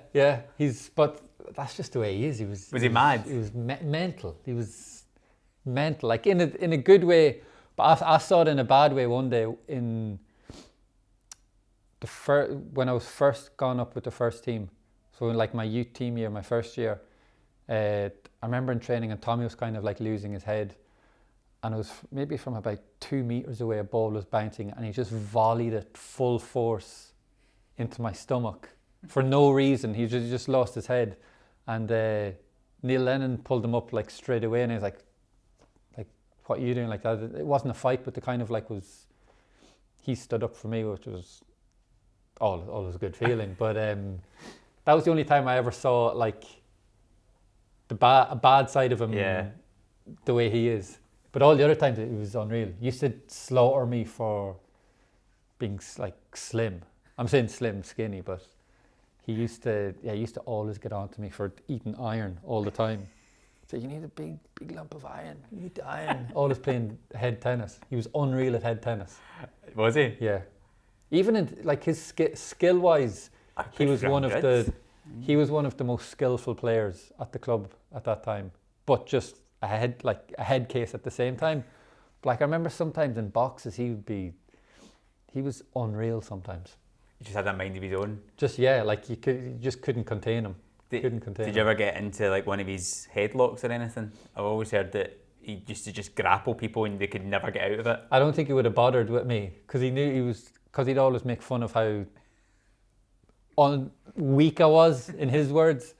S2: But that's just the way he is.
S1: Was he mad?
S2: He was mental. He was mental, like in a good way. But I saw it in a bad way one day in when I was first gone up with the first team. So in like my youth team year, my first year, I remember in training and Tommy was kind of like losing his head, and it was maybe from about 2 meters away, a ball was bouncing and he just volleyed it full force into my stomach for no reason. He just lost his head, and Neil Lennon pulled him up like straight away, and he was like, what are you doing like that? It wasn't a fight, but the kind of like he stood up for me, which was always a good feeling. But that was the only time I ever saw like a bad side of him, the way he is. But all the other times it was unreal. He used to slaughter me for being like slim. I'm saying slim, skinny, but he used to always get on to me for eating iron all the time. So you need a big lump of iron. You need the iron. Always playing head tennis. He was unreal at head tennis.
S1: Was he?
S2: Yeah. Even in like his skill wise, he was one of the most skillful players at the club at that time. But just a head case at the same time. Like I remember sometimes in boxes he was unreal sometimes.
S1: He just had that mind of his own.
S2: Like you just couldn't contain him.
S1: Did you ever get into like one of his headlocks or anything? I've always heard that he used to just grapple people and they could never get out of it.
S2: I don't think he would have bothered with me because he knew because he'd always make fun of how weak I was, in his words.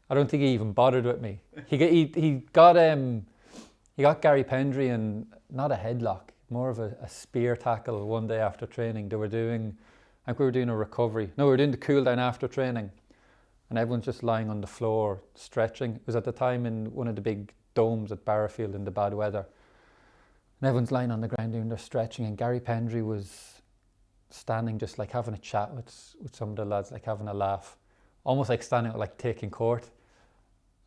S2: I don't think he even bothered with me. He got Gary Pendry in not a headlock, more of a spear tackle one day after training. We were doing a recovery. No, we were doing the cool down after training. And everyone's just lying on the floor, stretching. It was at the time in one of the big domes at Barrafield in the bad weather. And everyone's lying on the ground doing their stretching. And Gary Pendry was standing just like having a chat with some of the lads, like having a laugh. Almost like standing like taking court.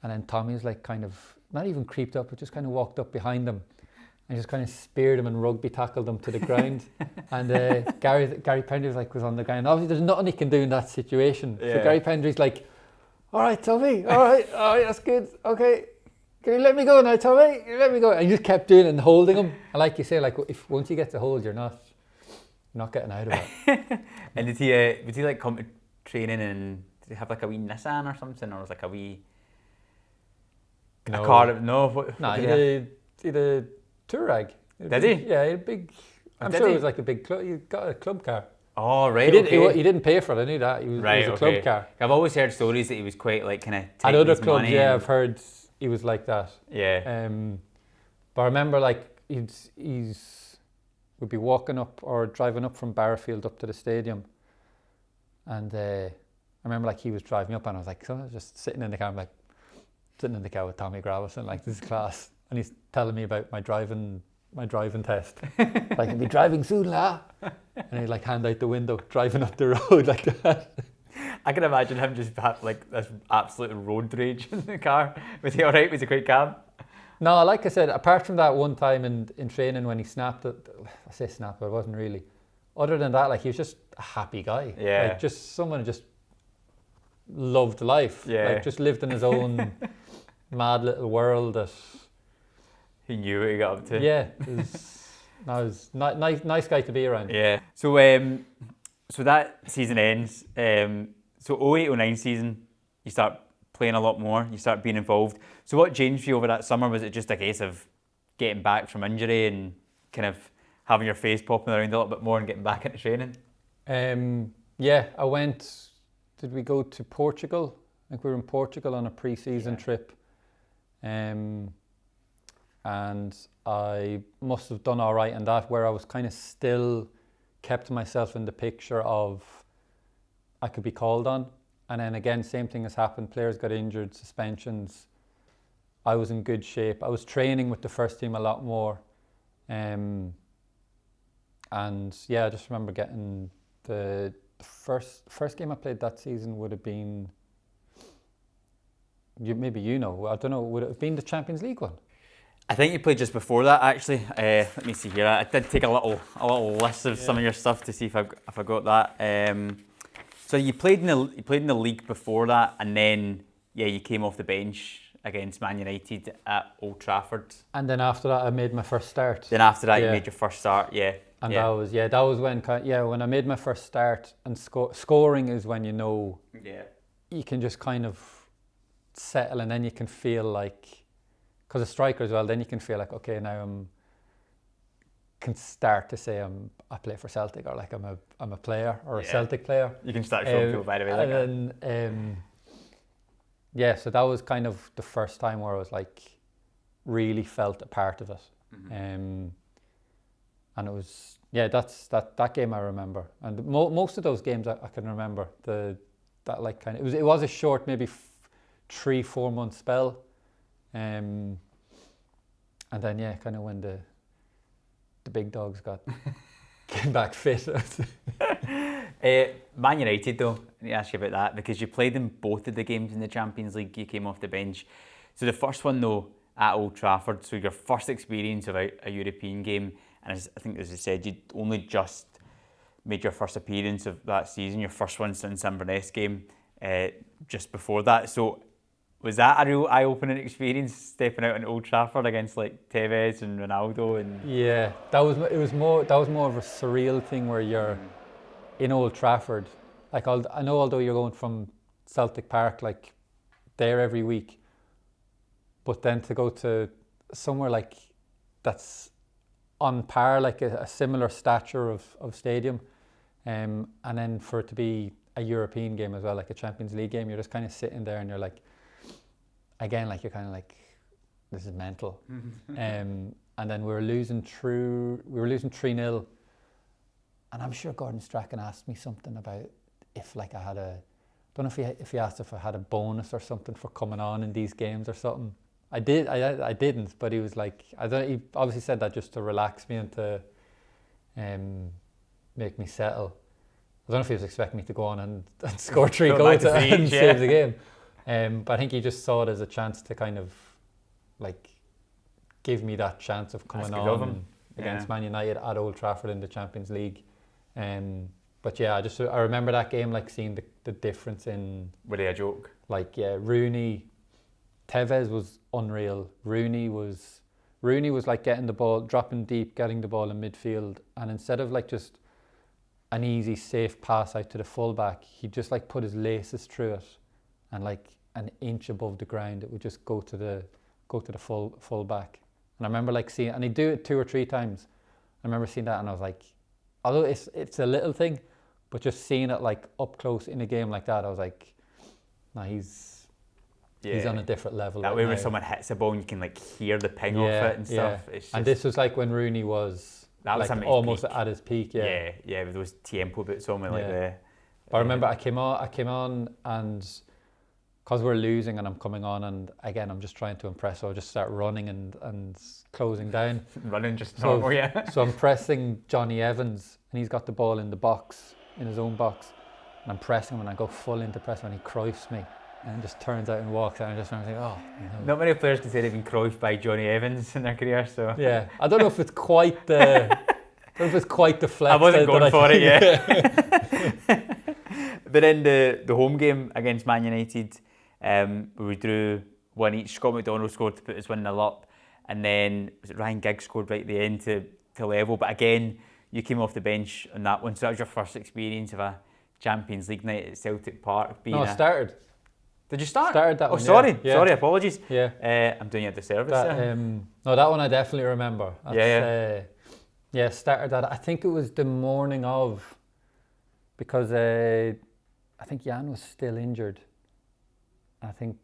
S2: And then Tommy was like kind of, not even creeped up, but just kind of walked up behind him. And just kind of speared him and rugby tackled him to the ground. And Gary Pendry was on the ground. Obviously, there's nothing he can do in that situation. Yeah. So Gary Pendry's like, all right, Tommy, all right, that's good, okay. Can you let me go now, Tommy? Let me go. And he just kept doing it and holding him. And like you say, like if once you get to hold, you're not getting out of it.
S1: And did he like come to training and did he have like a wee Nissan or something, or was like a wee a car?
S2: He had a Touareg.
S1: Did he?
S2: Yeah, he had a big. I'm sure it was like a big club. He got a club car.
S1: Oh right.
S2: He didn't pay for it. I knew that. It was a club car.
S1: I've always heard stories that he was quite like kind of
S2: at other clubs. Yeah, I've heard he was like that.
S1: Yeah.
S2: But I remember like would be walking up or driving up from Barrafield up to the stadium, and I remember like he was driving up and I was like, just sitting in the car, with Tommy Gravesen, like this is class. And he's telling me about my driving test. Like, I'll be driving soon, la. And he'd like hand out the window, driving up the road like that.
S1: I can imagine him just have like this absolute road rage in the car. Was he alright? Was he quite calm?
S2: No, like I said, apart from that one time in training when he snapped it, I say snapped, but it wasn't really. Other than that, like he was just a happy guy.
S1: Yeah.
S2: Like just someone who just loved life.
S1: Yeah.
S2: Like just lived in his own mad little world that
S1: he knew what he got up to.
S2: Yeah, it was nice guy to be around.
S1: Yeah. So so that season ends. So 08-09 season, you start playing a lot more. You start being involved. So what changed for you over that summer? Was it just a case of getting back from injury and kind of having your face popping around a little bit more and getting back into training?
S2: Yeah, I went. Did we go to Portugal? I think we were in Portugal on a pre-season trip, and I must have done all right in that, where I was kind of still kept myself in the picture of I could be called on. And then again, same thing has happened. Players got injured, suspensions. I was in good shape. I was training with the first team a lot more. And yeah, I just remember getting the first game I played that season would have been, maybe I don't know, would it have been the Champions League one?
S1: I think you played just before that, actually. Let me see here. I did take a little list of some of your stuff to see if I got that. So you played in the league before that, and then you came off the bench against Man United at Old Trafford.
S2: And then after that, I made my first start.
S1: Then after that, you made your first start.
S2: And that was when when I made my first start. And scoring is when you can just kind of settle, and then you can feel like, because a striker as well, then you can feel like, okay, now can start to say I play for Celtic, or like I'm a player or a Celtic player.
S1: You can start showing people by the way. Like
S2: and then, so that was kind of the first time where I was like really felt a part of it. And it was that's that game I remember, and most of those games I can remember. It was a short, maybe 3-4 month spell, and then kind of when the big dogs came back fit.
S1: Man United though, I need to ask you about that, because you played in both of the games in the Champions League. You came off the bench. So the first one though at Old Trafford, so your first experience of a European game, and I think as you said, you'd only just made your first appearance of that season, your first one since Inverness game just before that. So was that a real eye-opening experience, stepping out on Old Trafford against like Tevez and Ronaldo? And
S2: that was more of a surreal thing where you're in Old Trafford. Like I know, although you're going from Celtic Park like there every week, but then to go to somewhere like that's on par, like a similar stature of stadium, and then for it to be a European game as well, like a Champions League game, you're just kind of sitting there and you're like, again, like you're kind of like, this is mental. And then we were losing 3-0, and I'm sure Gordon Strachan asked me something about if like I don't know if he asked if I had a bonus or something for coming on in these games or something. I didn't, but he was like, he obviously said that just to relax me and to make me settle. I don't know if he was expecting me to go on and score 3 goals and save the game. But I think he just saw it as a chance to kind of like give me that chance of coming on against Man United at Old Trafford in the Champions League. But I remember that game, like seeing the difference in.
S1: Were they a joke?
S2: Like Rooney, Tevez was unreal. Rooney was like getting the ball, dropping deep, getting the ball in midfield, and instead of like just an easy, safe pass out to the fullback, he just like put his laces through it, and like an inch above the ground, it would just go to the full back. And I remember like seeing, and he'd do it 2 or 3 times. I remember seeing that, and I was like, although it's a little thing, but just seeing it like up close in a game like that, I was like, nah, he's on a different level.
S1: That way when someone hits a ball and you can like hear the ping off it and stuff. It's just,
S2: and this was like when Rooney was like almost at his peak.
S1: Yeah, with those Tiempo boots on, like the.
S2: But I remember I came on and because we're losing and I'm coming on, and again I'm just trying to impress, so I just start running and closing down.
S1: Running just normal,
S2: So I'm pressing Johnny Evans, and he's got the ball in the box, in his own box, and I'm pressing him, and I go full into press, and he Cruyffs me, and just turns out and walks out, and I just remember thinking,
S1: Not many players can say they've been Cruyffed by Johnny Evans in their career, so.
S2: Yeah, I don't know if it's quite the flex.
S1: I wasn't going for it, But in the home game against Man United, we drew 1 each. Scott McDonald scored to put us 1-0 up, and then was it Ryan Giggs scored right at the end to level. But again, you came off the bench on that one, so that was your first experience of a Champions League night at Celtic Park.
S2: I started.
S1: Did you start?
S2: Started that one.
S1: Sorry,
S2: yeah.
S1: sorry, apologies.
S2: Yeah.
S1: I'm doing you a disservice.
S2: No, that one I definitely remember.
S1: Yeah.
S2: Started that. I think it was the morning of, because I think Jan was still injured. I think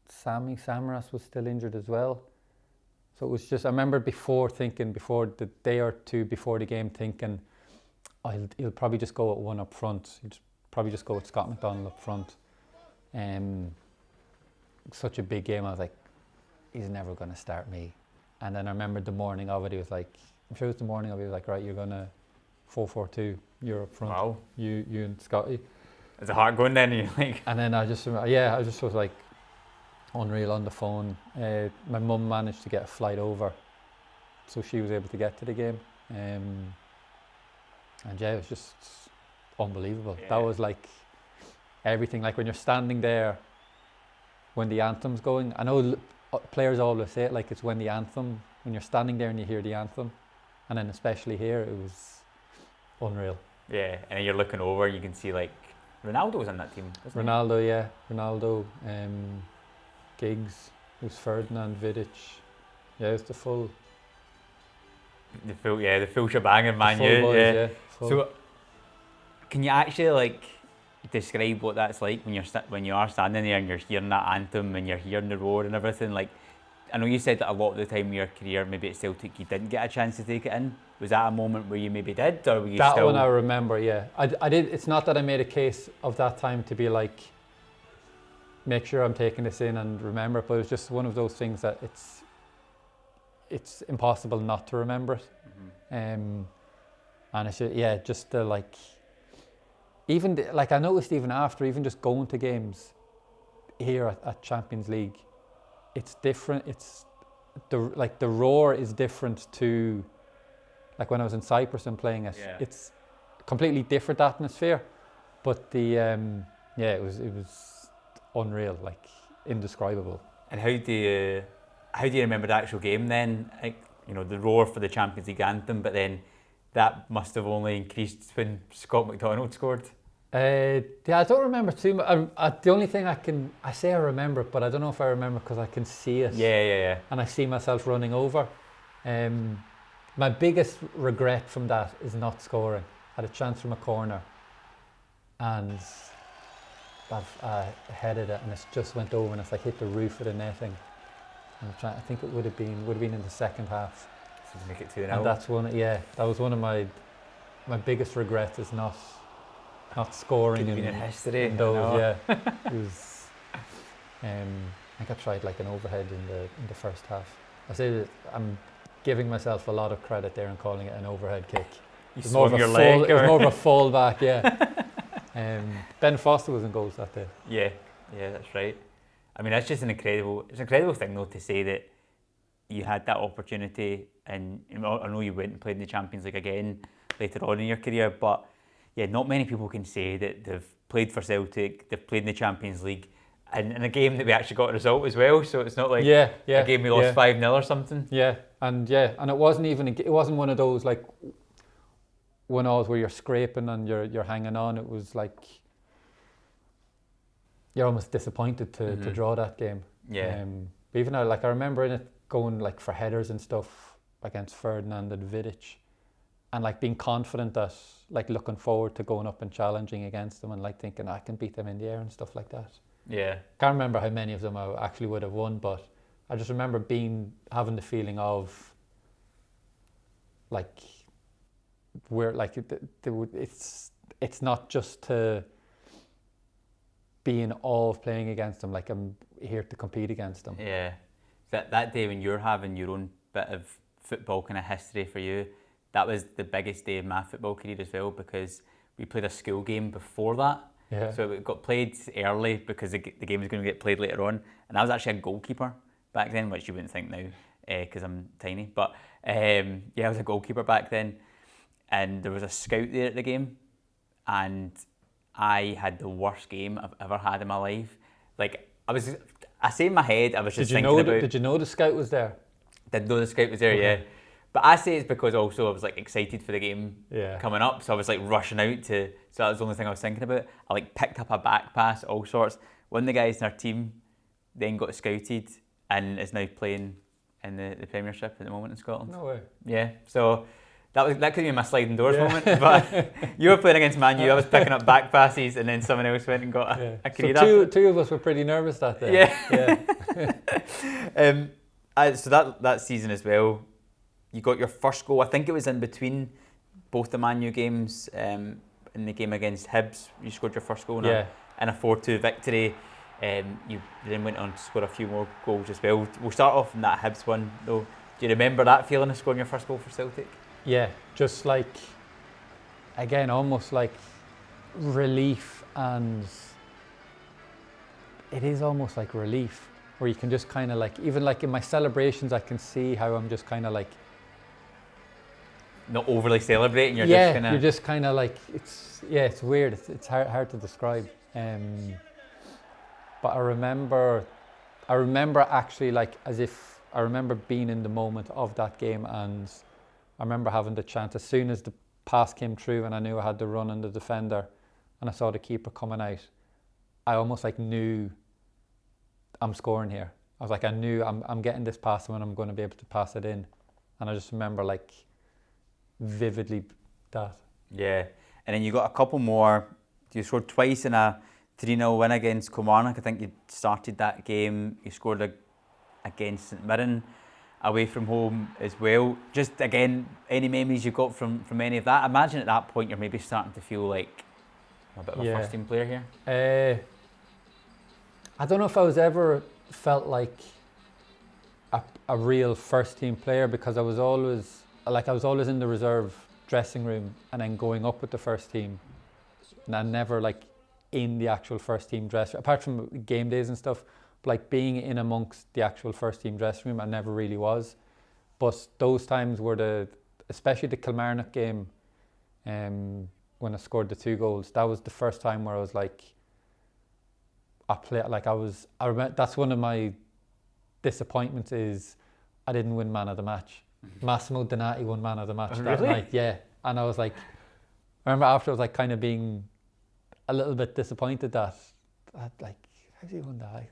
S2: Sammy Samaras was still injured as well. So it was just, I remember before the day or two before the game thinking, he'll probably just go at one up front. He'll probably just go with Scott McDonald up front. Such a big game, I was like, he's never going to start me. And then I remember the morning of it, he was like, I'm sure it was the morning of it, he was like, right, you're going to 4-4-2, you're up front.
S1: Wow.
S2: You and Scotty.
S1: Is it hard going then? And you're like,
S2: and then I just was like unreal on the phone. My mum managed to get a flight over, so she was able to get to the game. And yeah, it was just unbelievable.
S1: Yeah.
S2: That was like everything. Like when you're standing there, when the anthem's going. I know players always say it, like it's when you're standing there and you hear the anthem, and then especially here, it was unreal.
S1: yeah, and then you're looking over, you can see like Ronaldo was in that team, wasn't he?
S2: Ronaldo, Giggs, it was Ferdinand, Vidic. Yeah, it was the full
S1: shebang in Man
S2: full
S1: U.
S2: boys,
S1: Yeah.
S2: full.
S1: So, can you actually like describe what that's like when you are standing there and you're hearing that anthem and you're hearing the roar and everything? Like, I know you said that a lot of the time in your career, maybe at Celtic, you didn't get a chance to take it in. Was that a moment where you maybe did, or were you
S2: that
S1: still?
S2: one I remember, yeah. I did. It's not that I made a case of that time to be like, make sure I'm taking this in and remember it, but it's just one of those things that it's impossible not to remember it.
S1: Mm-hmm.
S2: And it's just the like, even like I noticed even after, even just going to games here at Champions League, it's different. It's the roar is different to like when I was in Cyprus and playing it.
S1: Yeah.
S2: It's completely different atmosphere, but the it was unreal, like indescribable.
S1: And how do you remember the actual game then? Like, you know, the roar for the Champions League anthem, but then that must have only increased when Scott McDonald scored.
S2: I don't remember too much. The only thing I say I remember it, but I don't know if I remember because I can see it.
S1: Yeah.
S2: And I see myself running over. My biggest regret from that is not scoring. I had a chance from a corner, and I headed it, and it just went over, and it's like hit the roof of the netting. I think it would have been in the second half.
S1: So to make it 2-0.
S2: And that's that was one of my biggest regrets is not scoring.
S1: Could have been in history.
S2: In those, yeah. It was. I think I tried like an overhead in the first half. I say that I'm giving myself a lot of credit there and calling it an overhead kick.
S1: You
S2: It was more of
S1: swung
S2: a
S1: your leg.
S2: it was more of a fall back, yeah. Ben Foster was in goals that day.
S1: Yeah, that's right. I mean, it's an incredible thing though to say that you had that opportunity, and I know you went and played in the Champions League again later on in your career, but yeah, not many people can say that they've played for Celtic, they've played in the Champions League, and in a game that we actually got a result as well. So it's not like a game we lost 5-0 or something.
S2: And it wasn't one of those like 1-0s where you're scraping and you're hanging on. It was like you're almost disappointed to draw that game.
S1: Yeah.
S2: But even though, like, I remember in it going like for headers and stuff against Ferdinand and Vidic, and like being confident that, like, looking forward to going up and challenging against them, and like thinking I can beat them in the air and stuff like that.
S1: Yeah.
S2: Can't remember how many of them I actually would have won, but I just remember having the feeling of like we're like it's not just to be in awe of playing against them. Like, I'm here to compete against them.
S1: Yeah. That day when you're having your own bit of football kind of history for you, that was the biggest day of my football career as well, because we played a school game before that.
S2: Yeah.
S1: So it got played early because the game was going to get played later on. And I was actually a goalkeeper back then, which you wouldn't think now because I'm tiny. But I was a goalkeeper back then. And there was a scout there at the game. And I had the worst game I've ever had in my life. Like, I say in my head, I was just thinking about...
S2: Did you know the scout was there?
S1: Didn't know the scout was there, yeah. But I say it's because also I was like excited for the game coming up, so I was like rushing out to. So that was the only thing I was thinking about. I like picked up a back pass, all sorts. one of the guys in our team then got scouted and is now playing in the Premiership at the moment in Scotland.
S2: No way.
S1: Yeah, so that could be my sliding doors moment. But you were playing against Man U, I was picking up back passes, and then someone else went and got a career.
S2: So two of us were pretty nervous that day.
S1: Yeah. So that season as well, you got your first goal. I think it was in between both the Man U games. In the game against Hibs, you scored your first goal in a 4-2 victory. You then went on to score a few more goals as well. We'll start off in that Hibs one though. Do you remember that feeling of scoring your first goal for Celtic?
S2: Yeah, just like, again, almost like relief, and it is almost like relief, where you can just kind of like, even like in my celebrations, I can see how I'm just kind of like,
S1: not overly celebrating, you're
S2: just kind of like, it's weird, it's hard to describe. But I remember actually like as if I remember being in the moment of that game, and I remember having the chance as soon as the pass came through and I knew I had to run on the defender and I saw the keeper coming out, I almost like knew I'm scoring here. I was like, I knew I'm getting this pass and I'm going to be able to pass it in. And I just remember like vividly that. Yeah,
S1: and then you got a couple more. You scored twice in a 3-0 win against Kilmarnock. I think you started that game. You scored against St Mirren away from home as well. Just again, any memories you got from any of that? I imagine at that point you're maybe starting to feel like a bit of a first team player here.
S2: I don't know if I was ever felt like a real first team player, because I was always in the reserve dressing room and then going up with the first team, and I never like in the actual first team dress, apart from game days and stuff. Like being in amongst the actual first team dressing room, I never really was. But those times were especially the Kilmarnock game, when I scored the 2 goals, that was the first time where I was like, I remember that's one of my disappointments is I didn't win man of the match. Massimo Donati won man of the match that night, and I was like, I remember after I was like kind of being a little bit disappointed that I'd like, how's he won that?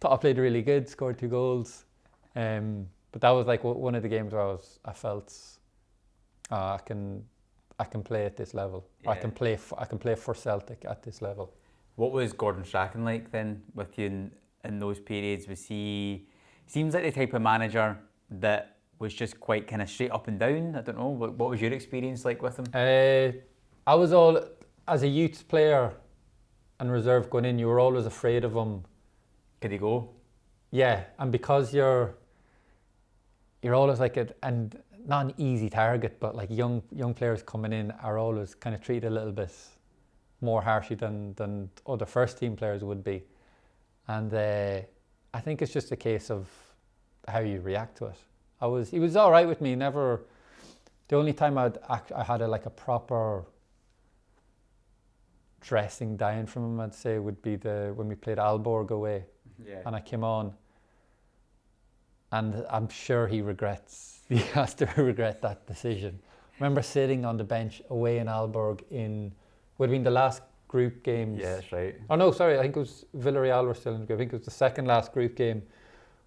S2: Thought I played really good, scored 2 goals, but that was like one of the games where I felt I can play at this level. Yeah. I can play for Celtic at this level.
S1: What was Gordon Strachan like then with you in those periods? Was he seems like the type of manager that was just quite kind of straight up and down? I don't know. What was your experience like with him?
S2: I was all, as a youth player and reserve going in, you were always afraid of him.
S1: Could he go?
S2: Yeah, and because you're always like and not an easy target, but like young players coming in are always kind of treated a little bit more harshly than other first team players would be. And I think it's just a case of how you react to it. He was all right with me. Never. The only time I had a proper dressing down from him, I'd say, would be when we played Aalborg away.
S1: Yeah.
S2: And I came on, and I'm sure he has to regret that decision. I remember sitting on the bench away in Aalborg would have been the last group games.
S1: Yeah, that's right.
S2: Oh no, sorry, I think it was Villarreal were still in the group. I think it was the second last group game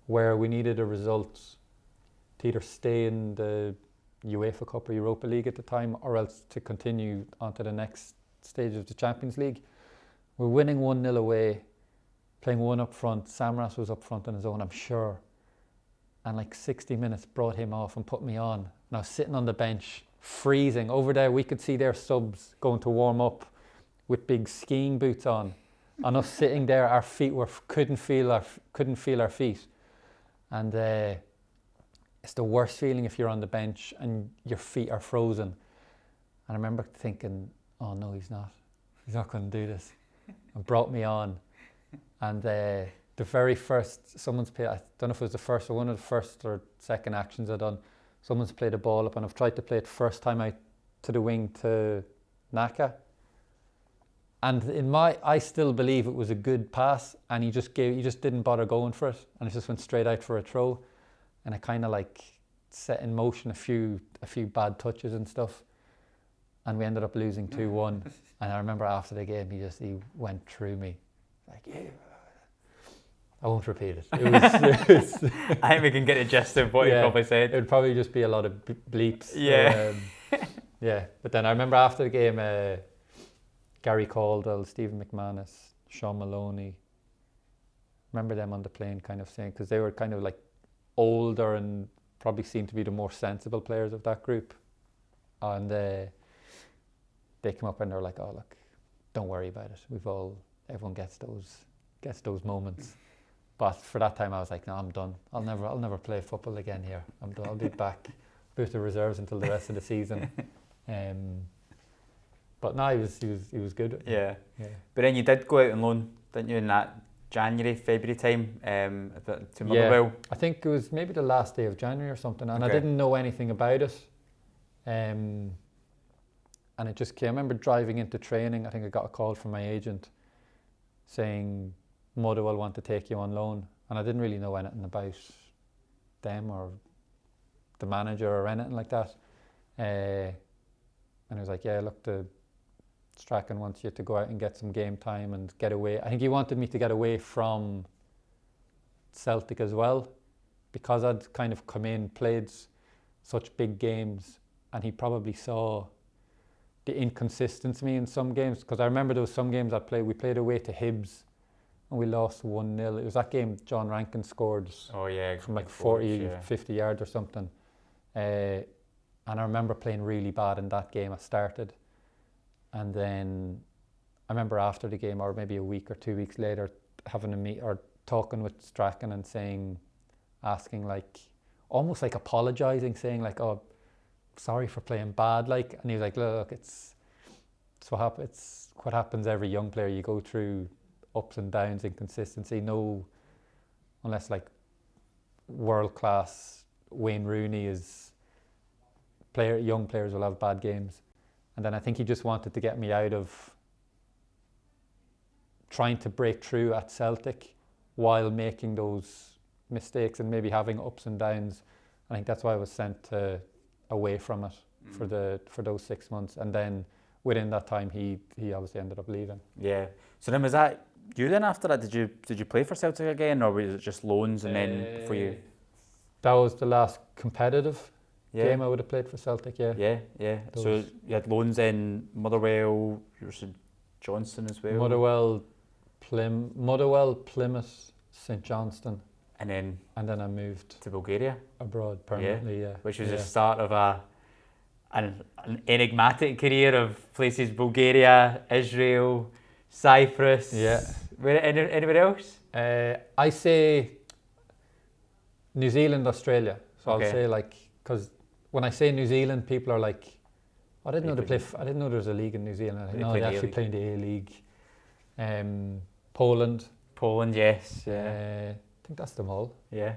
S2: where we needed a result to either stay in the UEFA Cup or Europa League at the time, or else to continue on to the next stage of the Champions League. We're winning 1-0 away, playing one up front. Samras was up front on his own, I'm sure. And like 60 minutes brought him off and put me on. And I was sitting on the bench, freezing. Over there, we could see their subs going to warm up with big skiing boots on. And us sitting there, our feet couldn't feel our feet. And it's the worst feeling if you're on the bench and your feet are frozen. And I remember thinking, oh no, he's not going to do this. And brought me on. And the very first, someone's played, I don't know if it was the first or one of the first or second actions I'd done, someone's played a ball up and I've tried to play it first time out to the wing to Naka. And I still believe it was a good pass, and he just didn't bother going for it, and it just went straight out for a throw. And it kind of like set in motion a few bad touches and stuff. And we ended up losing 2-1. And I remember after the game, he went through me. Like, yeah. I won't repeat it. It was
S1: I think we can get the gist of what he probably said.
S2: It would probably just be a lot of bleeps.
S1: Yeah.
S2: Yeah. But then I remember after the game, Gary Caldwell, Stephen McManus, Sean Maloney, remember them on the plane kind of saying, because they were kind of like older and probably seemed to be the more sensible players of that group. And they came up and they were like, oh, look, don't worry about it. Everyone gets those moments. But for that time, I was like, no, I'm done. I'll never play football again here. I'm done. I'll be back with the reserves until the rest of the season. But no, he was good.
S1: Yeah. But then you did go out on loan, didn't you, in that January, February time to Motherwell?
S2: Yeah, I think it was maybe the last day of January or something, and
S1: Okay.
S2: I didn't know anything about it. And it just came. I remember driving into training. I think I got a call from my agent saying Motherwell want to take you on loan, and I didn't really know anything about them or the manager or anything like that. And he was like, yeah, look, the Strachan wants you to go out and get some game time and get away. I think he wanted me to get away from Celtic as well, because I'd kind of come in, played such big games, and he probably saw the inconsistency in some games, because I remember there was some games we played away to Hibs and we lost 1-0. It was that game John Rankin scored from like 40, 50 yards or something. And I remember playing really bad in that game. I started, and then I remember after the game, or maybe a week or 2 weeks later, having a meet or talking with Strachan and asking like, almost like apologising, saying like, oh, sorry for playing bad, like. And he was like, look, it's what happens every young player. You go through ups and downs, inconsistency. No, unless like world class Wayne Rooney is young players will have bad games. And then I think he just wanted to get me out of trying to break through at Celtic while making those mistakes and maybe having ups and downs. I think that's why I was sent away from it for those 6 months. And then within that time, he obviously ended up leaving.
S1: Yeah. So then was that you then after that? Did you play for Celtic again, or was it just loans and then for you?
S2: That was the last competitive game I would have played for Celtic. Yeah.
S1: So you had loans in Motherwell, St Johnstone as well.
S2: Motherwell, Plymouth, St Johnstone.
S1: And then
S2: I moved
S1: to Bulgaria
S2: abroad permanently. Yeah.
S1: Which was the start of an enigmatic career of places: Bulgaria, Israel, Cyprus.
S2: Yeah.
S1: Anywhere else?
S2: I say New Zealand, Australia. So
S1: Okay.
S2: I'll say like, because when I say New Zealand, people are like, I didn't know I didn't know there was a league in New Zealand. No, they actually play in the A League. Poland,
S1: yes.
S2: I think that's them all.
S1: Yeah.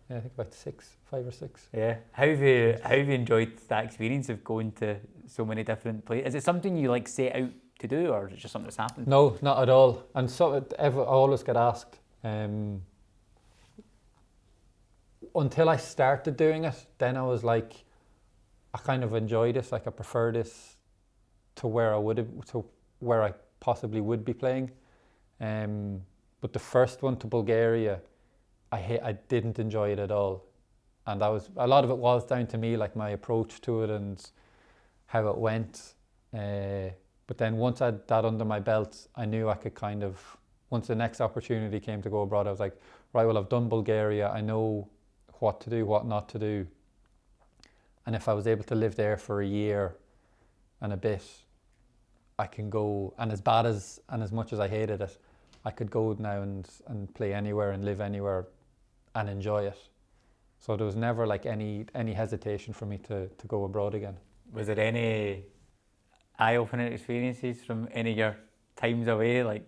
S2: Yeah, I think about 5 or 6.
S1: Yeah. How have you enjoyed that experience of going to so many different places? Is it something you like set out to do, or is it just something that's happened?
S2: No, not at all. And so I always get asked. Until I started doing it, then I was like, I kind of enjoy this. Like I prefer this to where I possibly would be playing. But the first one to Bulgaria, I didn't enjoy it at all, and that was a lot of it was down to me, like my approach to it and how it went. But then once I had that under my belt, I knew I could kind of, once the next opportunity came to go abroad, I was like, right, well, I've done Bulgaria. I know what to do, what not to do. And if I was able to live there for a year and a bit, I can go, and as much as I hated it, I could go now and play anywhere and live anywhere and enjoy it. So there was never like any hesitation for me to go abroad again.
S1: Was there any eye-opening experiences from any of your times away, like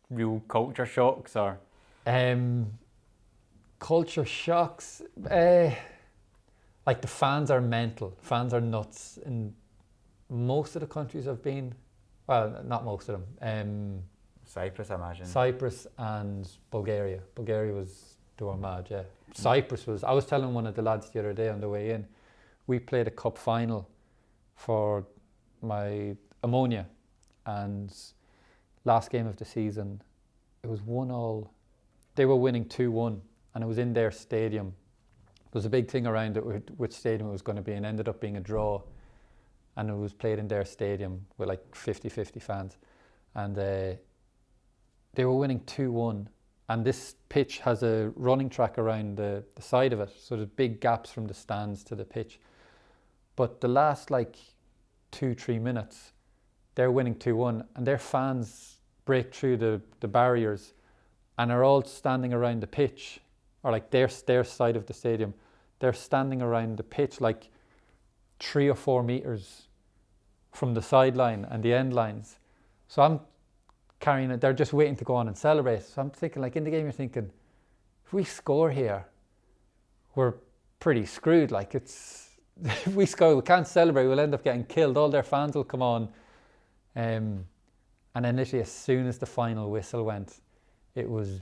S1: real culture shocks or?
S2: Culture shocks, like the fans are mental. Fans are nuts in most of the countries I've been. Well, not most of them.
S1: Cyprus, I imagine.
S2: Cyprus and Bulgaria. They were mad, yeah. Cyprus was, I was telling one of the lads the other day on the way in, we played a cup final for my Ammonia, and last game of the season, it was 1-1. They were winning 2-1, and it was in their stadium. There was a big thing around it, which stadium it was going to be, and ended up being a draw. And it was played in their stadium with like 50-50 fans. And they were winning 2-1. And this pitch has a running track around the side of it. So there's big gaps from the stands to the pitch. But the last like 2-3 minutes, they're winning 2-1. And their fans break through the barriers and are all standing around the pitch, or like their side of the stadium. They're standing around the pitch like 3 or 4 meters from the sideline and the end lines. So I'm carrying it, they're just waiting to go on and celebrate. So I'm thinking, like in the game, you're thinking, if we score here, we're pretty screwed. Like if we score, we can't celebrate, we'll end up getting killed. All their fans will come on. And then literally as soon as the final whistle went, it was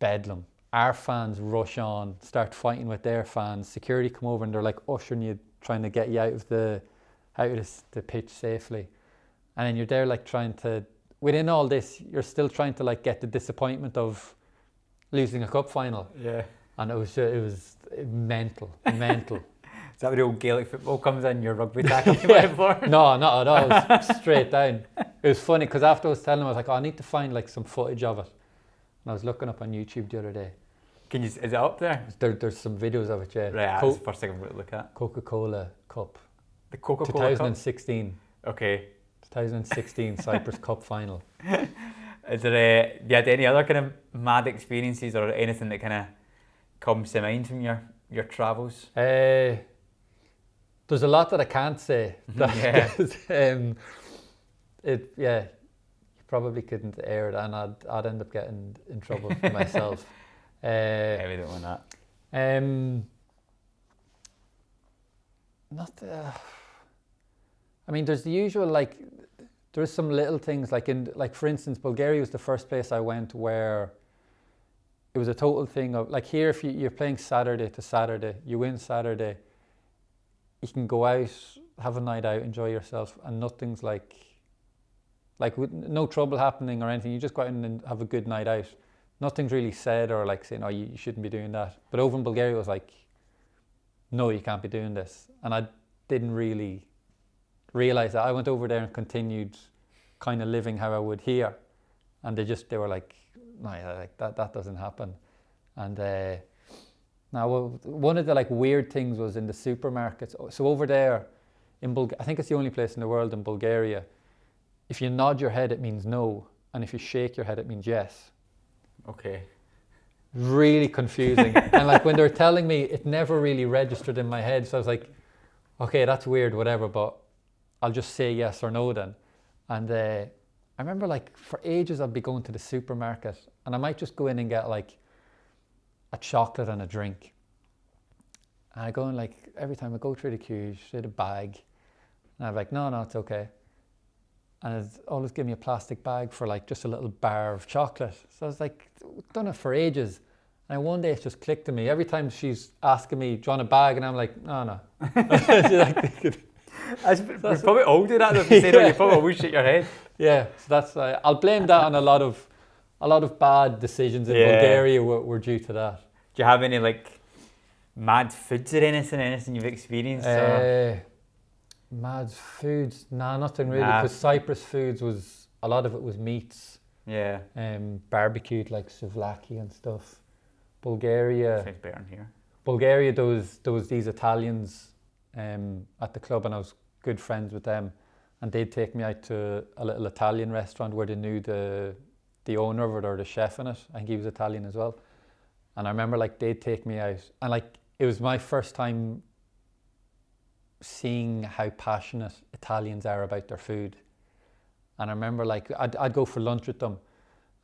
S2: bedlam. Our fans rush on, start fighting with their fans. Security come over and they're like ushering you, trying to get you out of the pitch safely. And then you're there like trying to, within all this, you're still trying to like get the disappointment of losing a cup final.
S1: Yeah.
S2: And it was mental. Is
S1: that where the old Gaelic football comes in, your rugby tackle you went for?
S2: No, not at all. It was straight down. It was funny because after I was telling them, I was like, I need to find like some footage of it. And I was looking up on YouTube the other day.
S1: Is it up there?
S2: There's some videos of it, yeah.
S1: Right, that's the first thing I'm going to look at.
S2: Coca-Cola Cup.
S1: The Coca-Cola
S2: 2016.
S1: Cup? Okay.
S2: 2016 Cyprus Cup final.
S1: Is there have you had any other kind of mad experiences or anything that kind of comes to mind from your travels?
S2: There's a lot that I can't say. You probably couldn't air it, and I'd end up getting in trouble for myself.
S1: Yeah, we don't want that. I mean, there's the usual, like, there's some little things, like for instance, Bulgaria was the first place I went where it was a total thing of, like here, if you're playing Saturday to Saturday, you win Saturday, you can go out, have a night out, enjoy yourself, and nothing's like with no trouble happening or anything. You just go out and have a good night out. Nothing's really said or like saying, oh, you shouldn't be doing that. But over in Bulgaria, it was like, no, you can't be doing this. And I didn't really realize that. I went over there and continued kind of living how I would here. And they were like, no, like that doesn't happen. And now one of the like weird things was in the supermarkets. So over there in I think it's the only place in the world in Bulgaria, if you nod your head, it means no. And if you shake your head, it means yes. Okay.
S2: Really confusing. And like when they were telling me, it never really registered in my head. So I was like, okay, that's weird, whatever, but I'll just say yes or no then. And I remember like for ages I'd be going to the supermarket and I might just go in and get like a chocolate and a drink. And I go in like, every time I go through the queue, you should have a bag. And I'm like, no, it's okay. And it's always give me a plastic bag for like just a little bar of chocolate. So I was like, done it for ages. And one day it just clicked to me. Every time she's asking me, do you want a bag? And I'm like, no.
S1: We probably all do that. If you say no, you probably always shake your head.
S2: Yeah, so that's I'll blame that on a lot of bad decisions in Bulgaria were due to that.
S1: Do you have any like mad foods or anything you've experienced?
S2: Mad foods? Nah, nothing really. Because Cyprus foods a lot of it was meats.
S1: Yeah.
S2: Barbecued like souvlaki and stuff. Bulgaria.
S1: Sounds better in here.
S2: Bulgaria, there was these Italians at the club, and I was good friends with them, and they'd take me out to a little Italian restaurant where they knew the owner of it or the chef in it. I think he was Italian as well. And I remember like they'd take me out, and like it was my first time seeing how passionate Italians are about their food. And I remember like I'd go for lunch with them,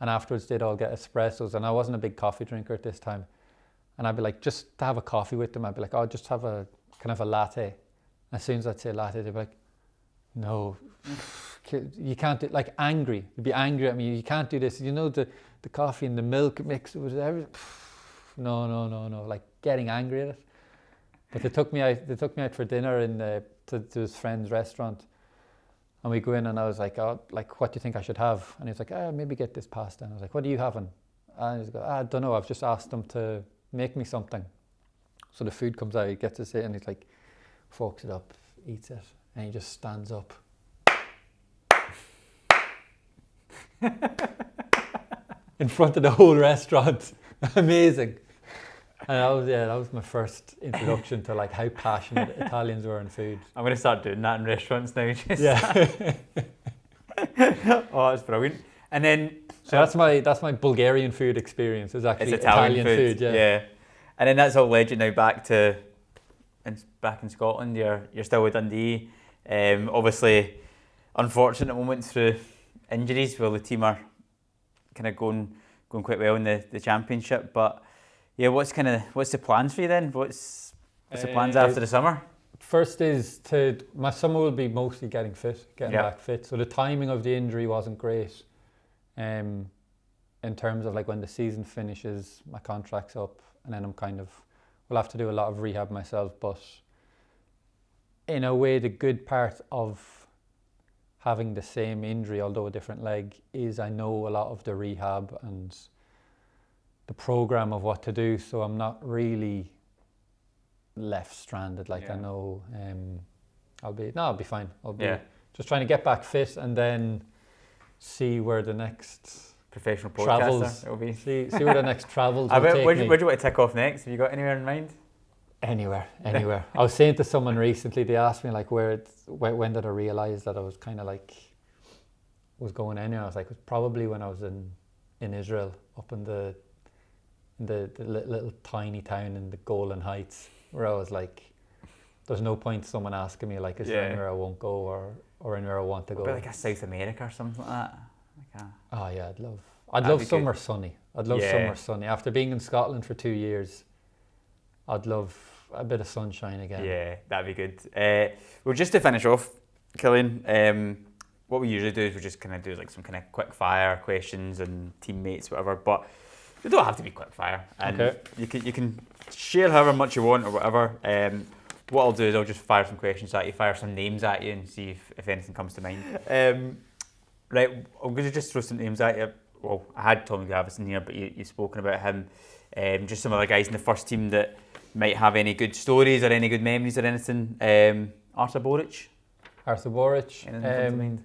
S2: and afterwards they'd all get espressos, and I wasn't a big coffee drinker at this time. And I'd be like, just to have a coffee with them, I'd be like, oh, just have a latte. As soon as I'd say latte, they'd be like, no, you can't do, like angry. They'd be angry at me. You can't do this. You know, the coffee and the milk mix with everything. No, like getting angry at it. But they took me out for dinner to his friend's restaurant. And we go in and I was like, oh, like, what do you think I should have? And he was like, maybe get this pasta. And I was like, what are you having? And he's like, I don't know, I've just asked them to make me something. So the food comes out, he gets to sit and he's like, forks it up, eats it, and he just stands up. In front of the whole restaurant. Amazing. And that was my first introduction to like how passionate Italians were in food.
S1: I'm going to start doing that in restaurants now.
S2: Yeah.
S1: Oh, that's brilliant. And then
S2: so that's my Bulgarian food experience. Is actually
S1: it's Italian
S2: food. Yeah.
S1: And then that's all led you now back in Scotland. You're still with Dundee. Obviously, unfortunate moment through injuries. Well, the team are kind of going quite well in the championship, but yeah, what's the plans for you then? What's the plans after the summer?
S2: First is my summer will be mostly getting back fit. So the timing of the injury wasn't great. In terms of like when the season finishes, my contract's up, and then we'll have to do a lot of rehab myself. But in a way, the good part of having the same injury, although a different leg, is I know a lot of the rehab and the program of what to do, so I'm not really left stranded. I know I'll be fine. I'll be just trying to get back fit and then see where the next
S1: professional
S2: podcaster
S1: will be.
S2: See where the next travels.
S1: Where do you want to tick off next? Have you got anywhere in mind?
S2: Anywhere. I was saying to someone recently, they asked me like when did I realise that I was kind of like was going anywhere. I was like, it was probably when I was in Israel, up in the little tiny town in the Golan Heights, where I was like, there's no point someone asking me like, is there anywhere I won't go or anywhere I want to go.
S1: Like a South America or something like that.
S2: Oh yeah, I'd love somewhere sunny. I'd love somewhere sunny. After being in Scotland for 2 years, I'd love a bit of sunshine again.
S1: Yeah, that'd be good. Well, just to finish off, Cillian, what we usually do is we just kind of do like some kind of quick fire questions and teammates, whatever, but they don't have to be quick fire. And you can share however much you want or whatever. What I'll do is I'll just fire some questions at you, fire some names at you and see if anything comes to mind. Right, I'm going to just throw some names at you. Well, I had Thomas Gravesen here, but you've spoken about him. Just some other guys in the first team that might have any good stories or any good memories or anything. Artur Boric?
S2: Artur Boric.
S1: Anything comes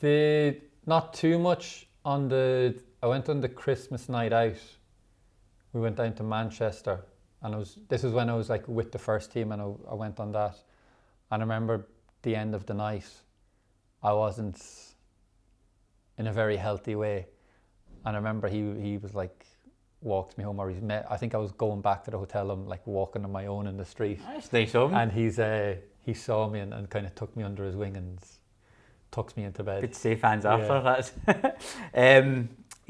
S1: to mind?
S2: Not too much I went on the Christmas night out. We went down to Manchester, and this was when I was like with the first team, and I went on that. And I remember the end of the night, I wasn't in a very healthy way. And I remember he was like walked me home, or I think I was going back to the hotel. I'm like walking on my own in the street.
S1: Nice, nice of him.
S2: And he saw me and kind of took me under his wing and tucks me into bed.
S1: Good safe hands after, that's.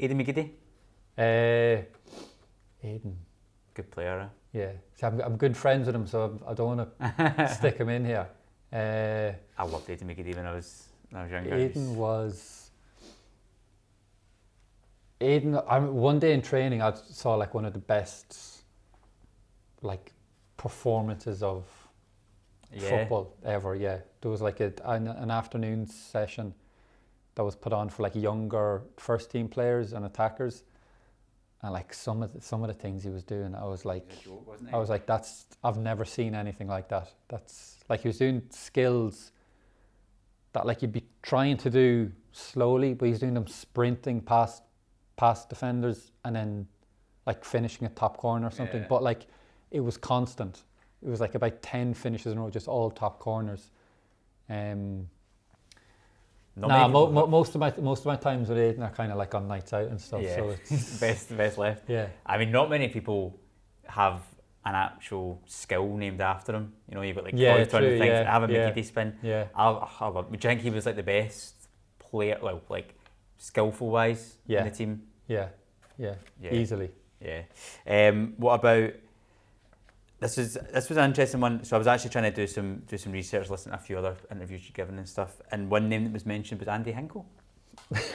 S1: Aidan McGiddy?
S2: Aidan.
S1: Good player,
S2: Yeah. See, I'm good friends with him, so I don't want to stick him in here.
S1: I loved Aidan McGiddy when I was younger.
S2: One day in training, I saw like one of the best like performances of football ever. Yeah, there was like an afternoon session that was put on for like younger first team players and attackers, and like some of the things he was doing, I was like, I've never seen anything like that. That's like he was doing skills that like you'd be trying to do slowly, but he's doing them sprinting past defenders and then like finishing a top corner or something. But like it was constant. It was like about 10 finishes in a row, just all top corners. Most of my times with Aidan are kind of like on nights out and stuff. So it's
S1: best left.
S2: Yeah.
S1: I mean, not many people have an actual skill named after him. You know, you've got like things. Have a McGiddy spin.
S2: Yeah.
S1: Would you think he was like the best player, well, like skillful wise in the team?
S2: Yeah, easily.
S1: Yeah. What about? This was an interesting one. So I was actually trying to do some research, listen to a few other interviews you've given and stuff. And one name that was mentioned was Andy Hinkle.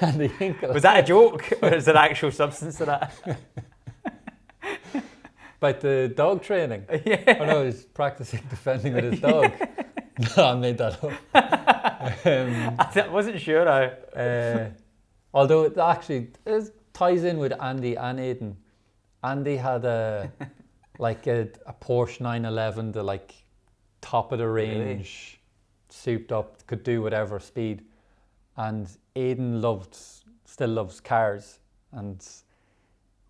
S2: Andy Hinkle.
S1: Was that a joke, or is there actual substance to that?
S2: About the dog training?
S1: Yeah.
S2: Oh no, he's practicing defending with his dog. No, I made that up.
S1: I wasn't sure.
S2: Although it actually ties in with Andy and Aidan. Andy had a Porsche 911, the like top of the range, souped up, could do whatever speed. And Aidan still loves cars, and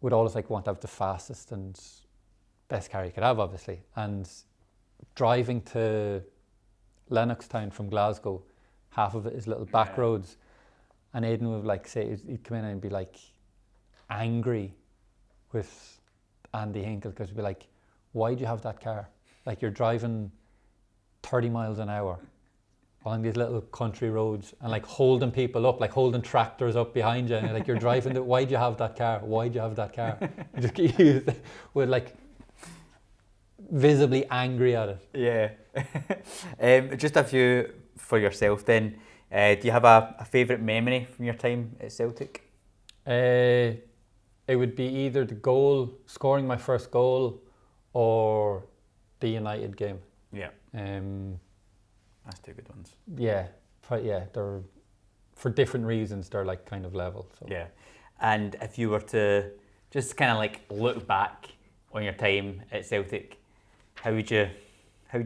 S2: would always like want to have the fastest and best car you could have, obviously. And driving to Lennoxtown from Glasgow, half of it is little back roads, and Aidan would like say, he'd come in and be like angry with Andy Hinkle, because he'd be like, why do you have that car? Like, you're driving 30 miles an hour along these little country roads and like holding people up, like holding tractors up behind you, and you're like, you're driving why do you have that car? Why do you have that car? He just would like visibly angry at it.
S1: Yeah. Just a few for yourself then. Do you have a favourite memory from your time at Celtic?
S2: It would be either scoring my first goal, or the United game.
S1: Yeah. That's two good ones.
S2: Yeah, they're for different reasons. They're like kind of level. So.
S1: Yeah, and if you were to just kind of like look back on your time at Celtic, how would you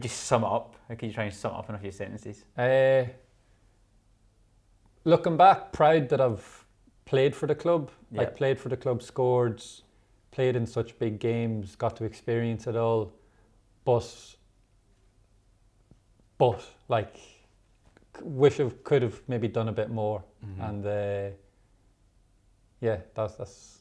S1: sum it up? How can you try and sum it up in a few sentences?
S2: Looking back, proud that I've played for the club.
S1: Yeah.
S2: Like played for the club, scored, played in such big games, got to experience it all. But like, wish I could have maybe done a bit more. And that's.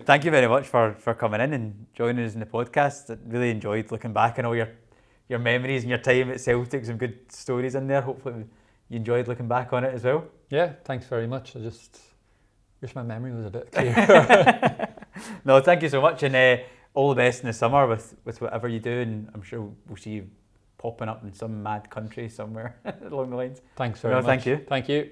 S1: Thank you very much for coming in and joining us in the podcast. I really enjoyed looking back on all your memories and your time at Celtic. Some good stories in there. Hopefully you enjoyed looking back on it as well.
S2: Yeah, thanks very much. I just wish my memory was a bit clearer.
S1: No, thank you so much, and all the best in the summer with whatever you do, and I'm sure we'll see you popping up in some mad country somewhere along the lines.
S2: Thanks very much.
S1: Thank you.
S2: Thank you.